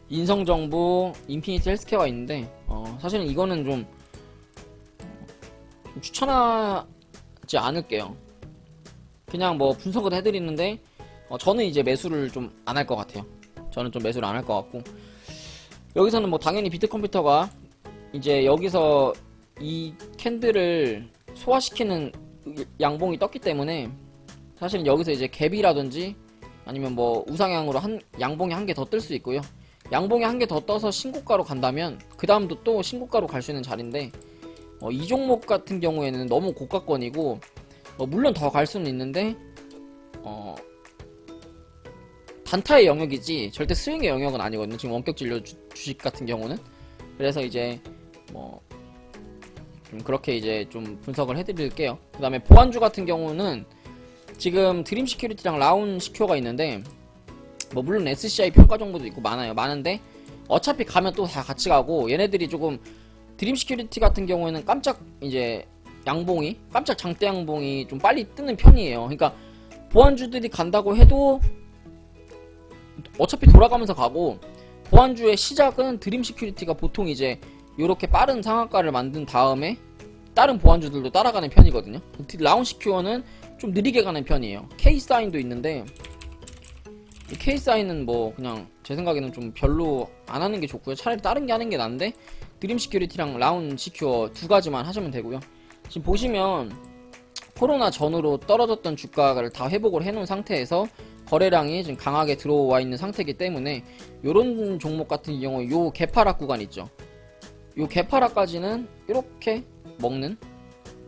인성정보, 인피니티 헬스케어가 있는데 사실은 이거는 좀 추천하지 않을게요. 그냥 뭐 분석을 해드리는데 저는 이제 매수를 좀 안 할 것 같아요. 저는 좀 매수를 안 할 것 같고, 여기서는 뭐 당연히 비트컴퓨터가 이제 여기서 이 캔들을 소화시키는 양봉이 떴기 때문에 사실은 여기서 이제 갭이라든지 아니면 뭐 우상향으로 양봉이 한 개 더 뜰 수 있고요. 양봉이 한 개 더 떠서 신고가로 간다면 그 다음도 또 신고가로 갈 수 있는 자리인데 이 종목 같은 경우에는 너무 고가권이고 물론 더 갈 수는 있는데 단타의 영역이지 절대 스윙의 영역은 아니거든요. 지금 원격 진료 주식 같은 경우는. 그래서 이제 뭐 좀 그렇게 이제 좀 분석을 해드릴게요. 그 다음에 보안주 같은 경우는 지금 드림 시큐리티랑 라운 시큐어가 있는데 뭐 물론 SCI 평가 정보도 있고 많은데 어차피 가면 또 다 같이 가고, 얘네들이 조금 드림 시큐리티 같은 경우에는 깜짝 장대 양봉이 좀 빨리 뜨는 편이에요. 그러니까 보안주들이 간다고 해도 어차피 돌아가면서 가고, 보안주의 시작은 드림 시큐리티가 보통 이제 요렇게 빠른 상한가를 만든 다음에 다른 보안주들도 따라가는 편이거든요. 라운 시큐어는 좀 느리게 가는 편이에요. K사인도 있는데 이 K사인은 뭐 그냥 제 생각에는 좀 별로 안 하는 게 좋고요. 차라리 다른 게 하는 게 나은데, 드림 시큐리티랑 라운 시큐어 두 가지만 하시면 되고요. 지금 보시면 코로나 전으로 떨어졌던 주가를 다 회복을 해놓은 상태에서 거래량이 지금 강하게 들어와 있는 상태이기 때문에 요런 종목 같은 경우 요 개파락 구간 있죠. 요 개파락까지는 이렇게 먹는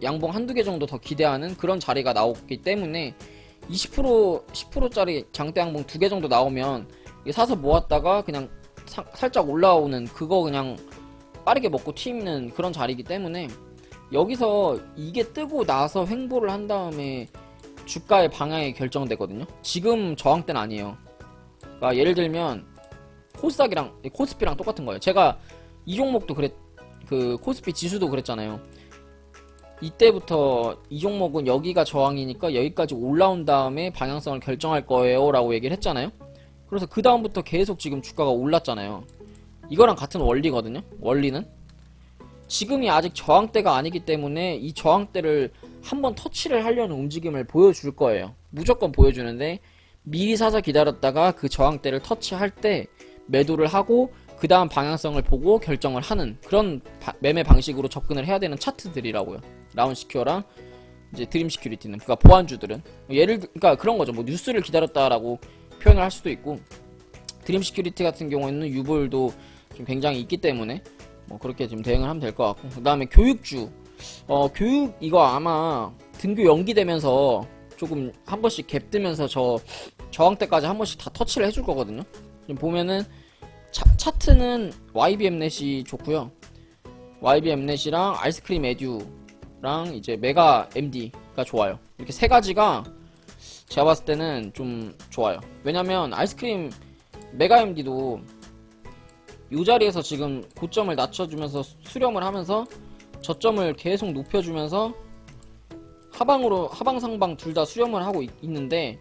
양봉 한두 개 정도 더 기대하는 그런 자리가 나오기 때문에 20% 10%짜리 장대 양봉 두 개 정도 나오면 사서 모았다가 그냥 살짝 올라오는 그거 그냥 빠르게 먹고 튀는 그런 자리이기 때문에, 여기서 이게 뜨고 나서 횡보를 한 다음에 주가의 방향이 결정되거든요. 지금 저항 때는 아니에요. 그러니까 예를 들면 코스피랑 똑같은 거예요. 제가 이 종목도 그 코스피 지수도 그랬잖아요. 이때부터 이 종목은 여기가 저항이니까 여기까지 올라온 다음에 방향성을 결정할 거예요 라고 얘기를 했잖아요. 그래서 그 다음부터 계속 지금 주가가 올랐잖아요. 이거랑 같은 원리거든요. 원리는 지금이 아직 저항대가 아니기 때문에 이 저항대를 한번 터치를 하려는 움직임을 보여줄 거예요. 무조건 보여주는데, 미리 사서 기다렸다가 그 저항대를 터치할 때 매도를 하고 그 다음 방향성을 보고 결정을 하는 그런 매매 방식으로 접근을 해야 되는 차트들이라고요. 라운 시큐어랑 이제 드림 시큐리티는, 그러니까 보안주들은 그러니까 그런 거죠. 뭐 뉴스를 기다렸다라고 표현을 할 수도 있고, 드림 시큐리티 같은 경우에는 유볼도 좀 굉장히 있기 때문에 뭐 그렇게 좀 대응을 하면 될 것 같고, 그 다음에 교육주, 교육 이거 아마 등교 연기되면서 조금 한 번씩 갭 뜨면서 저항대까지 한 번씩 다 터치를 해줄 거거든요. 지금 보면은 차트는 YBM넷이 좋고요. YBM넷이랑 아이스크림 에듀랑 이제 메가 MD가 좋아요. 이렇게 세 가지가 제가 봤을 때는 좀 좋아요. 왜냐면 아이스크림 메가 MD도 이 자리에서 지금 고점을 낮춰주면서 수렴을 하면서 저점을 계속 높여주면서 하방 상방 둘 다 수렴을 하고 있는데,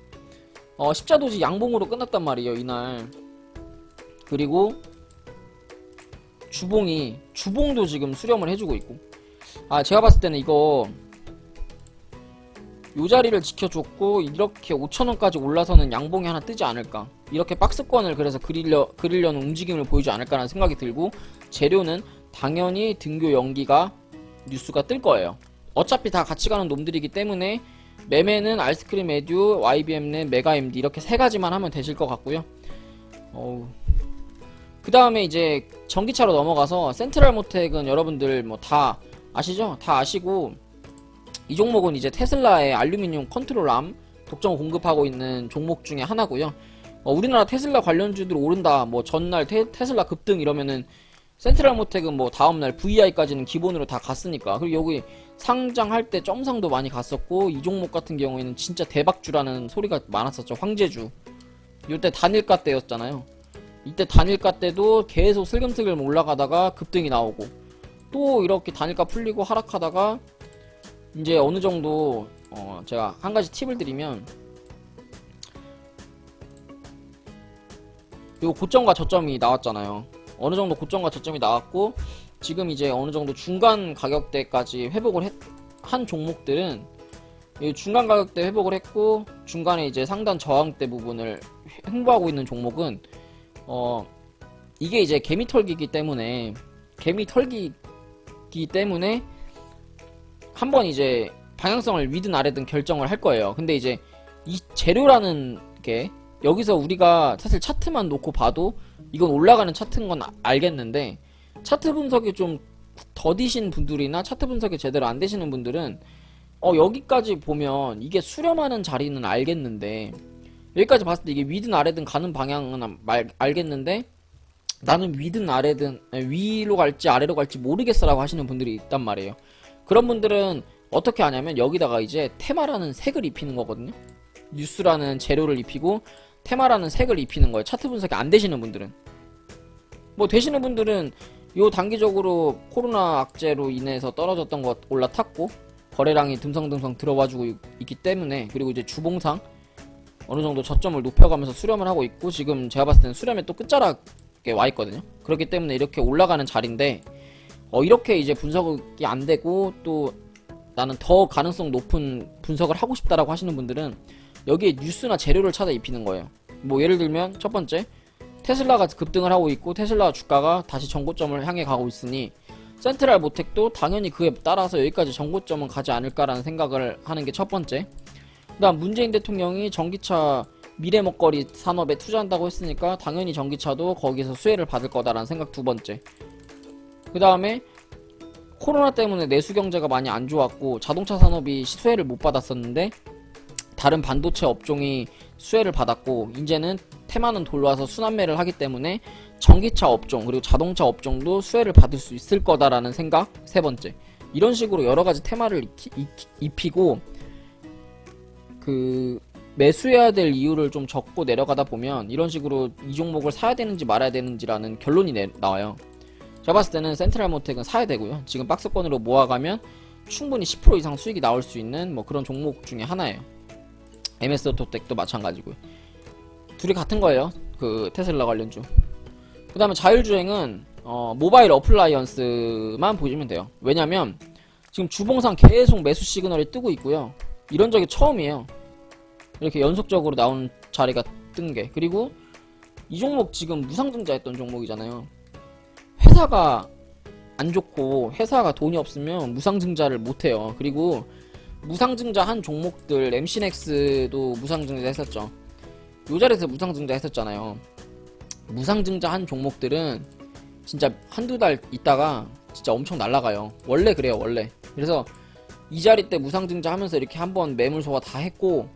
십자도지 양봉으로 끝났단 말이에요 이날. 그리고 주봉도 지금 수렴을 해주고 있고, 제가 봤을 때는 이거 요 자리를 지켜줬고 이렇게 5,000원까지 올라서는 양봉이 하나 뜨지 않을까, 이렇게 박스권을 그래서 그리려는 움직임을 보이지 않을까라는 생각이 들고, 재료는 당연히 등교 연기가 뉴스가 뜰 거예요. 어차피 다 같이 가는 놈들이기 때문에 매매는 아이스크림 에듀, YBM넷, 메가MD 이렇게 세 가지만 하면 되실 것 같고요. 그 다음에 이제 전기차로 넘어가서 센트럴모텍은 여러분들 뭐 다 아시죠? 다 아시고, 이 종목은 이제 테슬라의 알루미늄 컨트롤암 독점 공급하고 있는 종목 중에 하나고요. 우리나라 테슬라 관련주들 오른다, 뭐 전날 테슬라 급등 이러면은 센트럴모텍은 뭐 다음날 VI까지는 기본으로 다 갔으니까. 그리고 여기 상장할 때 점상도 많이 갔었고, 이 종목 같은 경우에는 진짜 대박주라는 소리가 많았었죠. 황제주. 이때 단일가 때였잖아요. 이때 단일가 때도 계속 슬금슬금 올라가다가 급등이 나오고, 또 이렇게 단일가 풀리고 하락하다가 이제 어느 정도 제가 한 가지 팁을 드리면, 요 고점과 저점이 나왔잖아요. 어느 정도 고점과 저점이 나왔고, 지금 이제 어느 정도 중간 가격대까지 회복을 한 종목들은, 중간 가격대 회복을 했고 중간에 이제 상단 저항대 부분을 횡보하고 있는 종목은 이게 이제 개미털기이기 때문에 한번 이제 방향성을 위든 아래든 결정을 할 거예요. 근데 이제 이 재료라는 게, 여기서 우리가 사실 차트만 놓고 봐도 이건 올라가는 차트인 건 알겠는데, 차트 분석이 좀 더디신 분들이나 차트 분석이 제대로 안 되시는 분들은 여기까지 보면 이게 수렴하는 자리는 알겠는데, 여기까지 봤을 때 이게 위든 아래든 가는 방향은 알겠는데, 나는 위든 아래든 위로 갈지 아래로 갈지 모르겠어 라고 하시는 분들이 있단 말이에요. 그런 분들은 어떻게 하냐면 여기다가 이제 테마라는 색을 입히는 거거든요. 뉴스라는 재료를 입히고 테마라는 색을 입히는 거예요. 차트 분석이 안 되시는 분들은. 뭐 되시는 분들은 요 단기적으로 코로나 악재로 인해서 떨어졌던 것 올라탔고 거래량이 듬성듬성 들어와주고 있기 때문에, 그리고 이제 주봉상 어느정도 저점을 높여가면서 수렴을 하고 있고, 지금 제가 봤을 때는 수렴에 또 끝자락에 와 있거든요. 그렇기 때문에 이렇게 올라가는 자리인데, 이렇게 이제 분석이 안 되고 또 나는 더 가능성 높은 분석을 하고 싶다라고 하시는 분들은 여기에 뉴스나 재료를 찾아 입히는 거예요. 뭐 예를 들면 첫 번째, 테슬라가 급등을 하고 있고 테슬라 주가가 다시 정고점을 향해 가고 있으니 센트럴 모텍도 당연히 그에 따라서 여기까지 정고점은 가지 않을까라는 생각을 하는 게 첫 번째. 그 다음, 문재인 대통령이 전기차 미래 먹거리 산업에 투자한다고 했으니까 당연히 전기차도 거기서 수혜를 받을 거다라는 생각 두 번째. 그 다음에 코로나 때문에 내수 경제가 많이 안 좋았고 자동차 산업이 수혜를 못 받았었는데 다른 반도체 업종이 수혜를 받았고, 이제는 테마는 돌아와서 순환매를 하기 때문에 전기차 업종 그리고 자동차 업종도 수혜를 받을 수 있을 거다라는 생각 세 번째. 이런 식으로 여러가지 테마를 입히고 그 매수해야 될 이유를 좀 적고 내려가다 보면 이런 식으로 이 종목을 사야 되는지 말아야 되는지라는 결론이 나와요. 제가 봤을 때는 센트럴 모텍은 사야 되고요. 지금 박스권으로 모아가면 충분히 10% 이상 수익이 나올 수 있는 뭐 그런 종목 중에 하나예요. MS 오토텍도 마찬가지고요. 둘이 같은 거예요. 그 테슬라 관련주. 그 다음에 자율주행은 모바일 어플라이언스만 보시면 돼요. 왜냐면 지금 주봉상 계속 매수 시그널이 뜨고 있고요. 이런 적이 처음이에요. 이렇게 연속적으로 나온 자리가 뜬 게. 그리고 이 종목 지금 무상증자 했던 종목이잖아요. 회사가 안 좋고 회사가 돈이 없으면 무상증자를 못해요. 그리고 무상증자 한 종목들, 엠시넥스도 무상증자 했었죠. 요 자리에서 무상증자 했었잖아요. 무상증자 한 종목들은 진짜 한두 달 있다가 진짜 엄청 날아가요. 원래 그래요, 원래. 그래서 이 자리 때 무상증자 하면서 이렇게 한번 매물 소화 다 했고,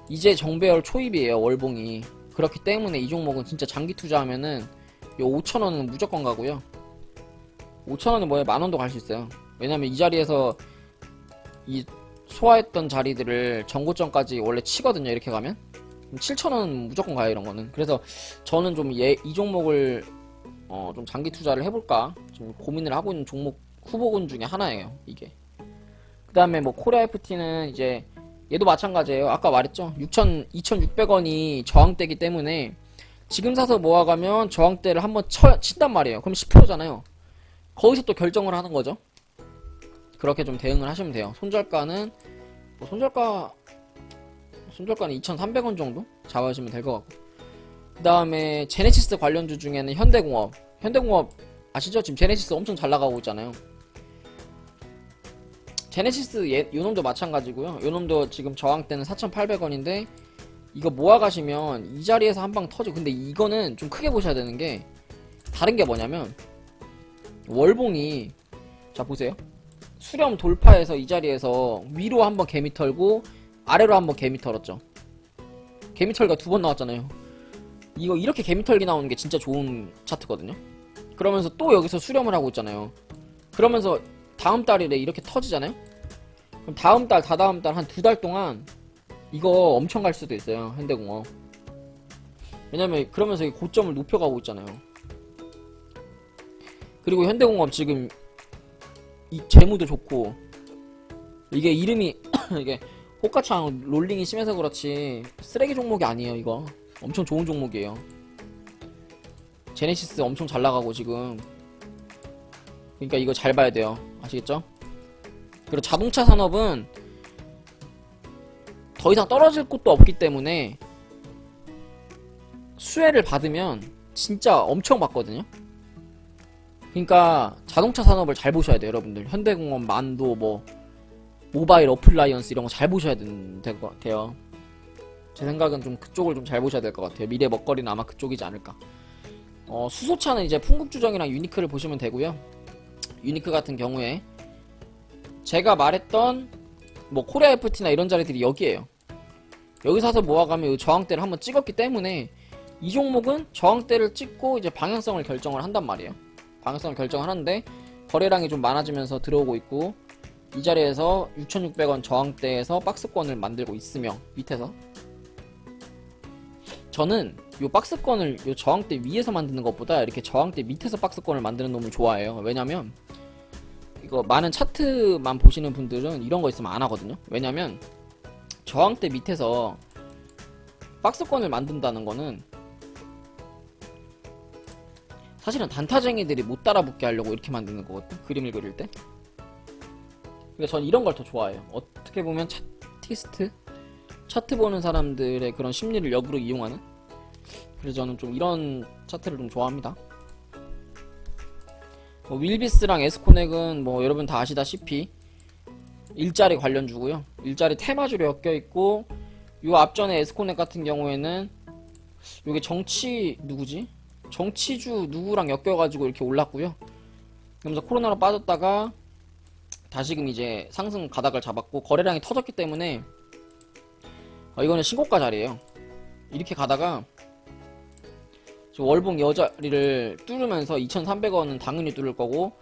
이제 정배열 초입이에요, 월봉이. 그렇기 때문에 이 종목은 진짜 장기 투자하면은 요 5,000원은 무조건 가고요. 5,000원은 뭐에 만원도 갈 수 있어요. 왜냐면 이 자리에서 이 소화했던 자리들을 정고점까지 원래 치거든요. 이렇게 가면 7,000원 무조건 가요, 이런 거는. 그래서 저는 좀 이 종목을 좀 장기 투자를 해볼까 좀 고민을 하고 있는 종목 후보군 중에 하나예요, 이게. 그 다음에 뭐 코리아 FT는 이제 얘도 마찬가지예요. 아까 말했죠. 2,600원이 저항대기 때문에 지금 사서 모아가면 저항대를 한번 친단 말이에요. 그럼 10%잖아요. 거기서 또 결정을 하는 거죠. 그렇게 좀 대응을 하시면 돼요. 손절가는 뭐 손절가는 2,300원 정도 잡아주시면 될 것 같고. 그 다음에 제네시스 관련주 중에는 현대공업 아시죠? 지금 제네시스 엄청 잘 나가고 있잖아요. 제네시스 요놈도 마찬가지고요. 요놈도 지금 저항대는 4,800원인데 이거 모아가시면 이 자리에서 한 방 터져. 근데 이거는 좀 크게 보셔야 되는 게, 다른 게 뭐냐면 월봉이, 자 보세요. 수렴 돌파해서 이 자리에서 위로 한번 개미 털고 아래로 한번 개미 털었죠. 개미 털기가 두 번 나왔잖아요. 이거 이렇게 개미 털기 나오는 게 진짜 좋은 차트거든요. 그러면서 또 여기서 수렴을 하고 있잖아요. 그러면서 다음 달이래 이렇게 터지잖아요. 그럼 다음 달, 다다음 달 한 두 달 동안 이거 엄청 갈 수도 있어요, 현대공업. 왜냐면 그러면서 이 고점을 높여가고 있잖아요. 그리고 현대공업 지금 이 재무도 좋고, 이게 이름이 이게 호가창 롤링이 심해서 그렇지 쓰레기 종목이 아니에요. 이거 엄청 좋은 종목이에요. 제네시스 엄청 잘 나가고 지금. 그러니까 이거 잘 봐야 돼요. 아시겠죠? 그리고 자동차 산업은 더 이상 떨어질 곳도 없기 때문에 수혜를 받으면 진짜 엄청 받거든요. 그러니까 자동차 산업을 잘 보셔야 돼요, 여러분들. 현대공업, 만도, 뭐 모바일 어플라이언스 이런 거 잘 보셔야 될 것 같아요. 제 생각은 좀 그쪽을 좀 잘 보셔야 될 것 같아요. 미래 먹거리는 아마 그쪽이지 않을까. 수소차는 이제 풍국주정이랑 유니크를 보시면 되고요. 유니크 같은 경우에 제가 말했던 뭐 코리아 FT나 이런 자리들이 여기에요. 여기 사서 모아가면 이 저항대를 한번 찍었기 때문에 이 종목은 저항대를 찍고 이제 방향성을 결정을 한단 말이에요. 방향성을 결정을 하는데 거래량이 좀 많아지면서 들어오고 있고, 이 자리에서 6,600원 저항대에서 박스권을 만들고 있으며 밑에서 저는 요 박스권을 요 저항대 위에서 만드는 것보다 이렇게 저항대 밑에서 박스권을 만드는 놈을 좋아해요. 왜냐면 이거 많은 차트만 보시는 분들은 이런 거 있으면 안 하거든요. 왜냐면 저항대 밑에서 박스권을 만든다는 거는 사실은 단타쟁이들이 못 따라붙게 하려고 이렇게 만드는 거거든, 그림을 그릴 때. 그래서 전 이런 걸 더 좋아해요. 어떻게 보면 차티스트? 차트 보는 사람들의 그런 심리를 역으로 이용하는? 그래서 저는 좀 이런 차트를 좀 좋아합니다. 뭐 윌비스랑 에스코넥은 뭐 여러분 다 아시다시피 일자리 관련주고요. 일자리 테마주로 엮여있고, 요 앞전에 에스코넥 같은 경우에는 요게 정치 누구지? 정치주 누구랑 엮여가지고 이렇게 올랐고요. 그러면서 코로나로 빠졌다가 다시금 이제 상승 가닥을 잡았고, 거래량이 터졌기 때문에 이거는 신고가 자리예요. 이렇게 가다가 월봉 여자리를 뚫으면서 2,300원은 당연히 뚫을 거고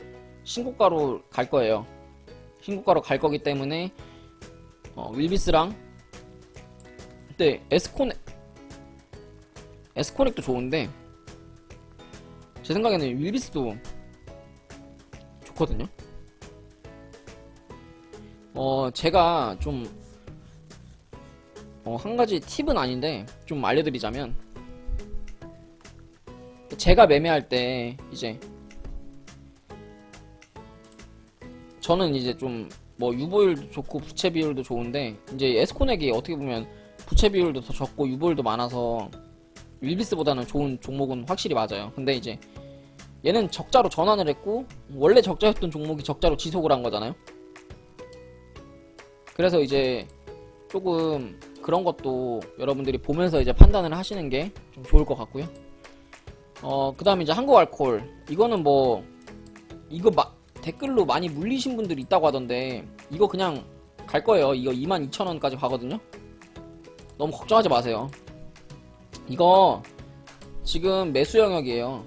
신고가로 갈 거예요. 신고가로 갈 거기 때문에 윌비스랑 그때 에스코넥도 좋은데 제 생각에는 윌비스도 좋거든요. 제가 좀 한 가지 팁은 아닌데 좀 알려드리자면, 제가 매매할 때 이제 저는 이제 좀 뭐 유보율도 좋고 부채 비율도 좋은데, 이제 에스코넥이 어떻게 보면 부채 비율도 더 적고 유보율도 많아서 윌비스보다는 좋은 종목은 확실히 맞아요. 근데 이제 얘는 적자로 전환을 했고 원래 적자였던 종목이 적자로 지속을 한 거잖아요. 그래서 이제 조금 그런 것도 여러분들이 보면서 이제 판단을 하시는 게 좀 좋을 것 같고요. 그 다음에 이제 한국알콜, 이거는 뭐 이거 댓글로 많이 물리신 분들이 있다고 하던데 이거 그냥 갈 거예요. 이거 22,000원까지 가거든요. 너무 걱정하지 마세요. 이거 지금 매수 영역이에요.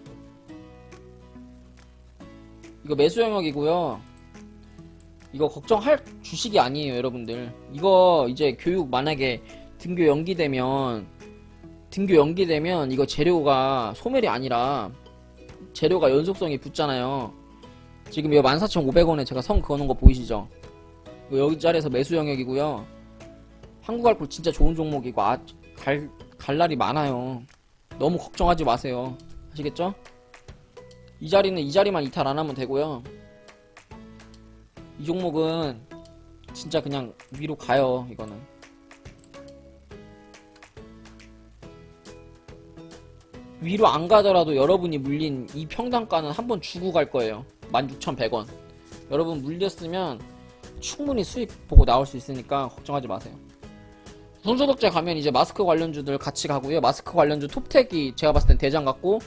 이거 매수 영역이고요. 이거 걱정할 주식이 아니에요, 여러분들. 이거 이제 교육 만약에 등교 연기되면 이거 재료가 소멸이 아니라 재료가 연속성이 붙잖아요. 지금 이거 14,500원에 제가 선 그어놓은 거 보이시죠? 여기 자리에서 매수 영역이고요. 한국알콜 진짜 좋은 종목이고 갈 날이 많아요. 너무 걱정하지 마세요. 아시겠죠? 이 자리만 이탈 안 하면 되고요. 이 종목은 진짜 그냥 위로 가요. 이거는 위로 안 가더라도 여러분이 물린 이 평단가는 한번 주고 갈 거예요. 16,100원. 여러분 물렸으면 충분히 수익 보고 나올 수 있으니까 걱정하지 마세요. 손소독제 가면 이제 마스크 관련주들 같이 가고요. 마스크 관련주 톱텍이 제가 봤을 땐 대장 같고,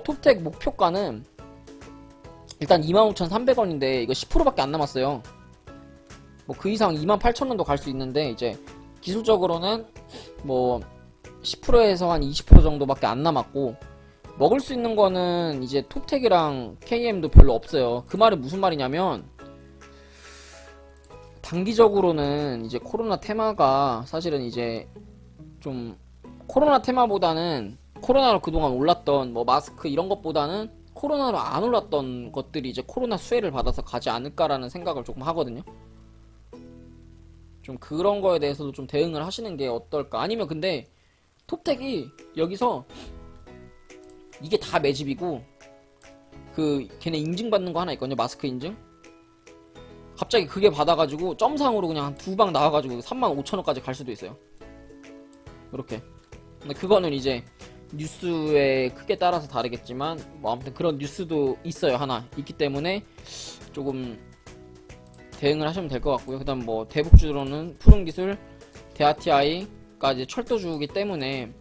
톱텍 목표가는 일단 25,300원인데 이거 10%밖에 안 남았어요. 뭐 그 이상 28,000원도 갈 수 있는데 이제 기술적으로는 뭐 10%에서 한 20% 정도밖에 안 남았고, 먹을 수 있는 거는 이제 톱텍이랑 KM도 별로 없어요. 그 말은 무슨 말이냐면 단기적으로는 이제 코로나 테마가 사실은 이제 좀 코로나 테마보다는 코로나로 그동안 올랐던 뭐 마스크 이런 것보다는 코로나로 안 올랐던 것들이 이제 코로나 수혜를 받아서 가지 않을까라는 생각을 조금 하거든요. 좀 그런 거에 대해서도 좀 대응을 하시는 게 어떨까. 아니면 근데 톱텍이 여기서 이게 다 매집이고 걔네 인증받는 거 하나 있거든요. 마스크 인증. 갑자기 그게 받아가지고 점상으로 그냥 한 두 방 나와가지고 35,000원까지 갈 수도 있어요. 이렇게. 근데 그거는 이제 뉴스의 크기에 따라서 다르겠지만 뭐 아무튼 그런 뉴스도 있어요. 하나 있기 때문에 조금 대응을 하시면 될 것 같고요. 그 다음 뭐 대북주로는 푸른기술, 대아티아이가 이제 철도주기 때문에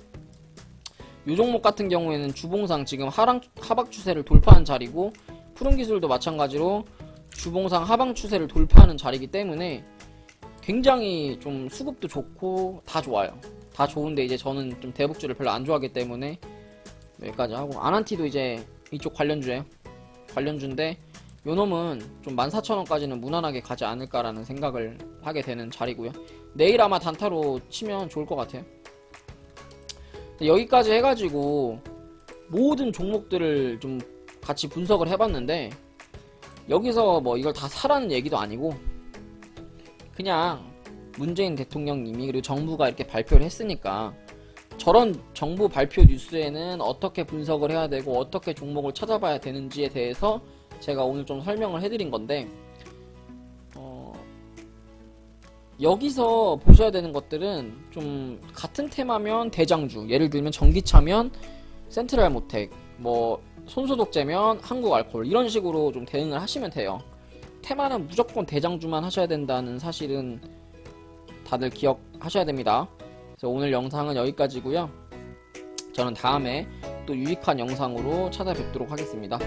요 종목 같은 경우에는 주봉상 지금 하방 추세를 돌파한 자리고, 푸른기술도 마찬가지로 주봉상 하방 추세를 돌파하는 자리이기 때문에 굉장히 좀 수급도 좋고 다 좋아요. 다 좋은데 이제 저는 좀 대북주를 별로 안 좋아하기 때문에 여기까지 하고, 아난티도 이제 이쪽 관련주예요. 관련주인데 요 놈은 좀 14,000원까지는 무난하게 가지 않을까라는 생각을 하게 되는 자리고요. 내일 아마 단타로 치면 좋을 것 같아요. 여기까지 해가지고 모든 종목들을 좀 같이 분석을 해봤는데, 여기서 뭐 이걸 다 사라는 얘기도 아니고, 그냥 문재인 대통령님이 그리고 정부가 이렇게 발표를 했으니까 저런 정부 발표 뉴스에는 어떻게 분석을 해야 되고 어떻게 종목을 찾아봐야 되는지에 대해서 제가 오늘 좀 설명을 해드린 건데, 여기서 보셔야 되는 것들은 좀 같은 테마면 대장주, 예를 들면 전기차면 센트럴모텍, 뭐 손소독제면 한국알코올, 이런 식으로 좀 대응을 하시면 돼요. 테마는 무조건 대장주만 하셔야 된다는 사실은 다들 기억하셔야 됩니다. 그래서 오늘 영상은 여기까지고요. 저는 다음에 또 유익한 영상으로 찾아뵙도록 하겠습니다.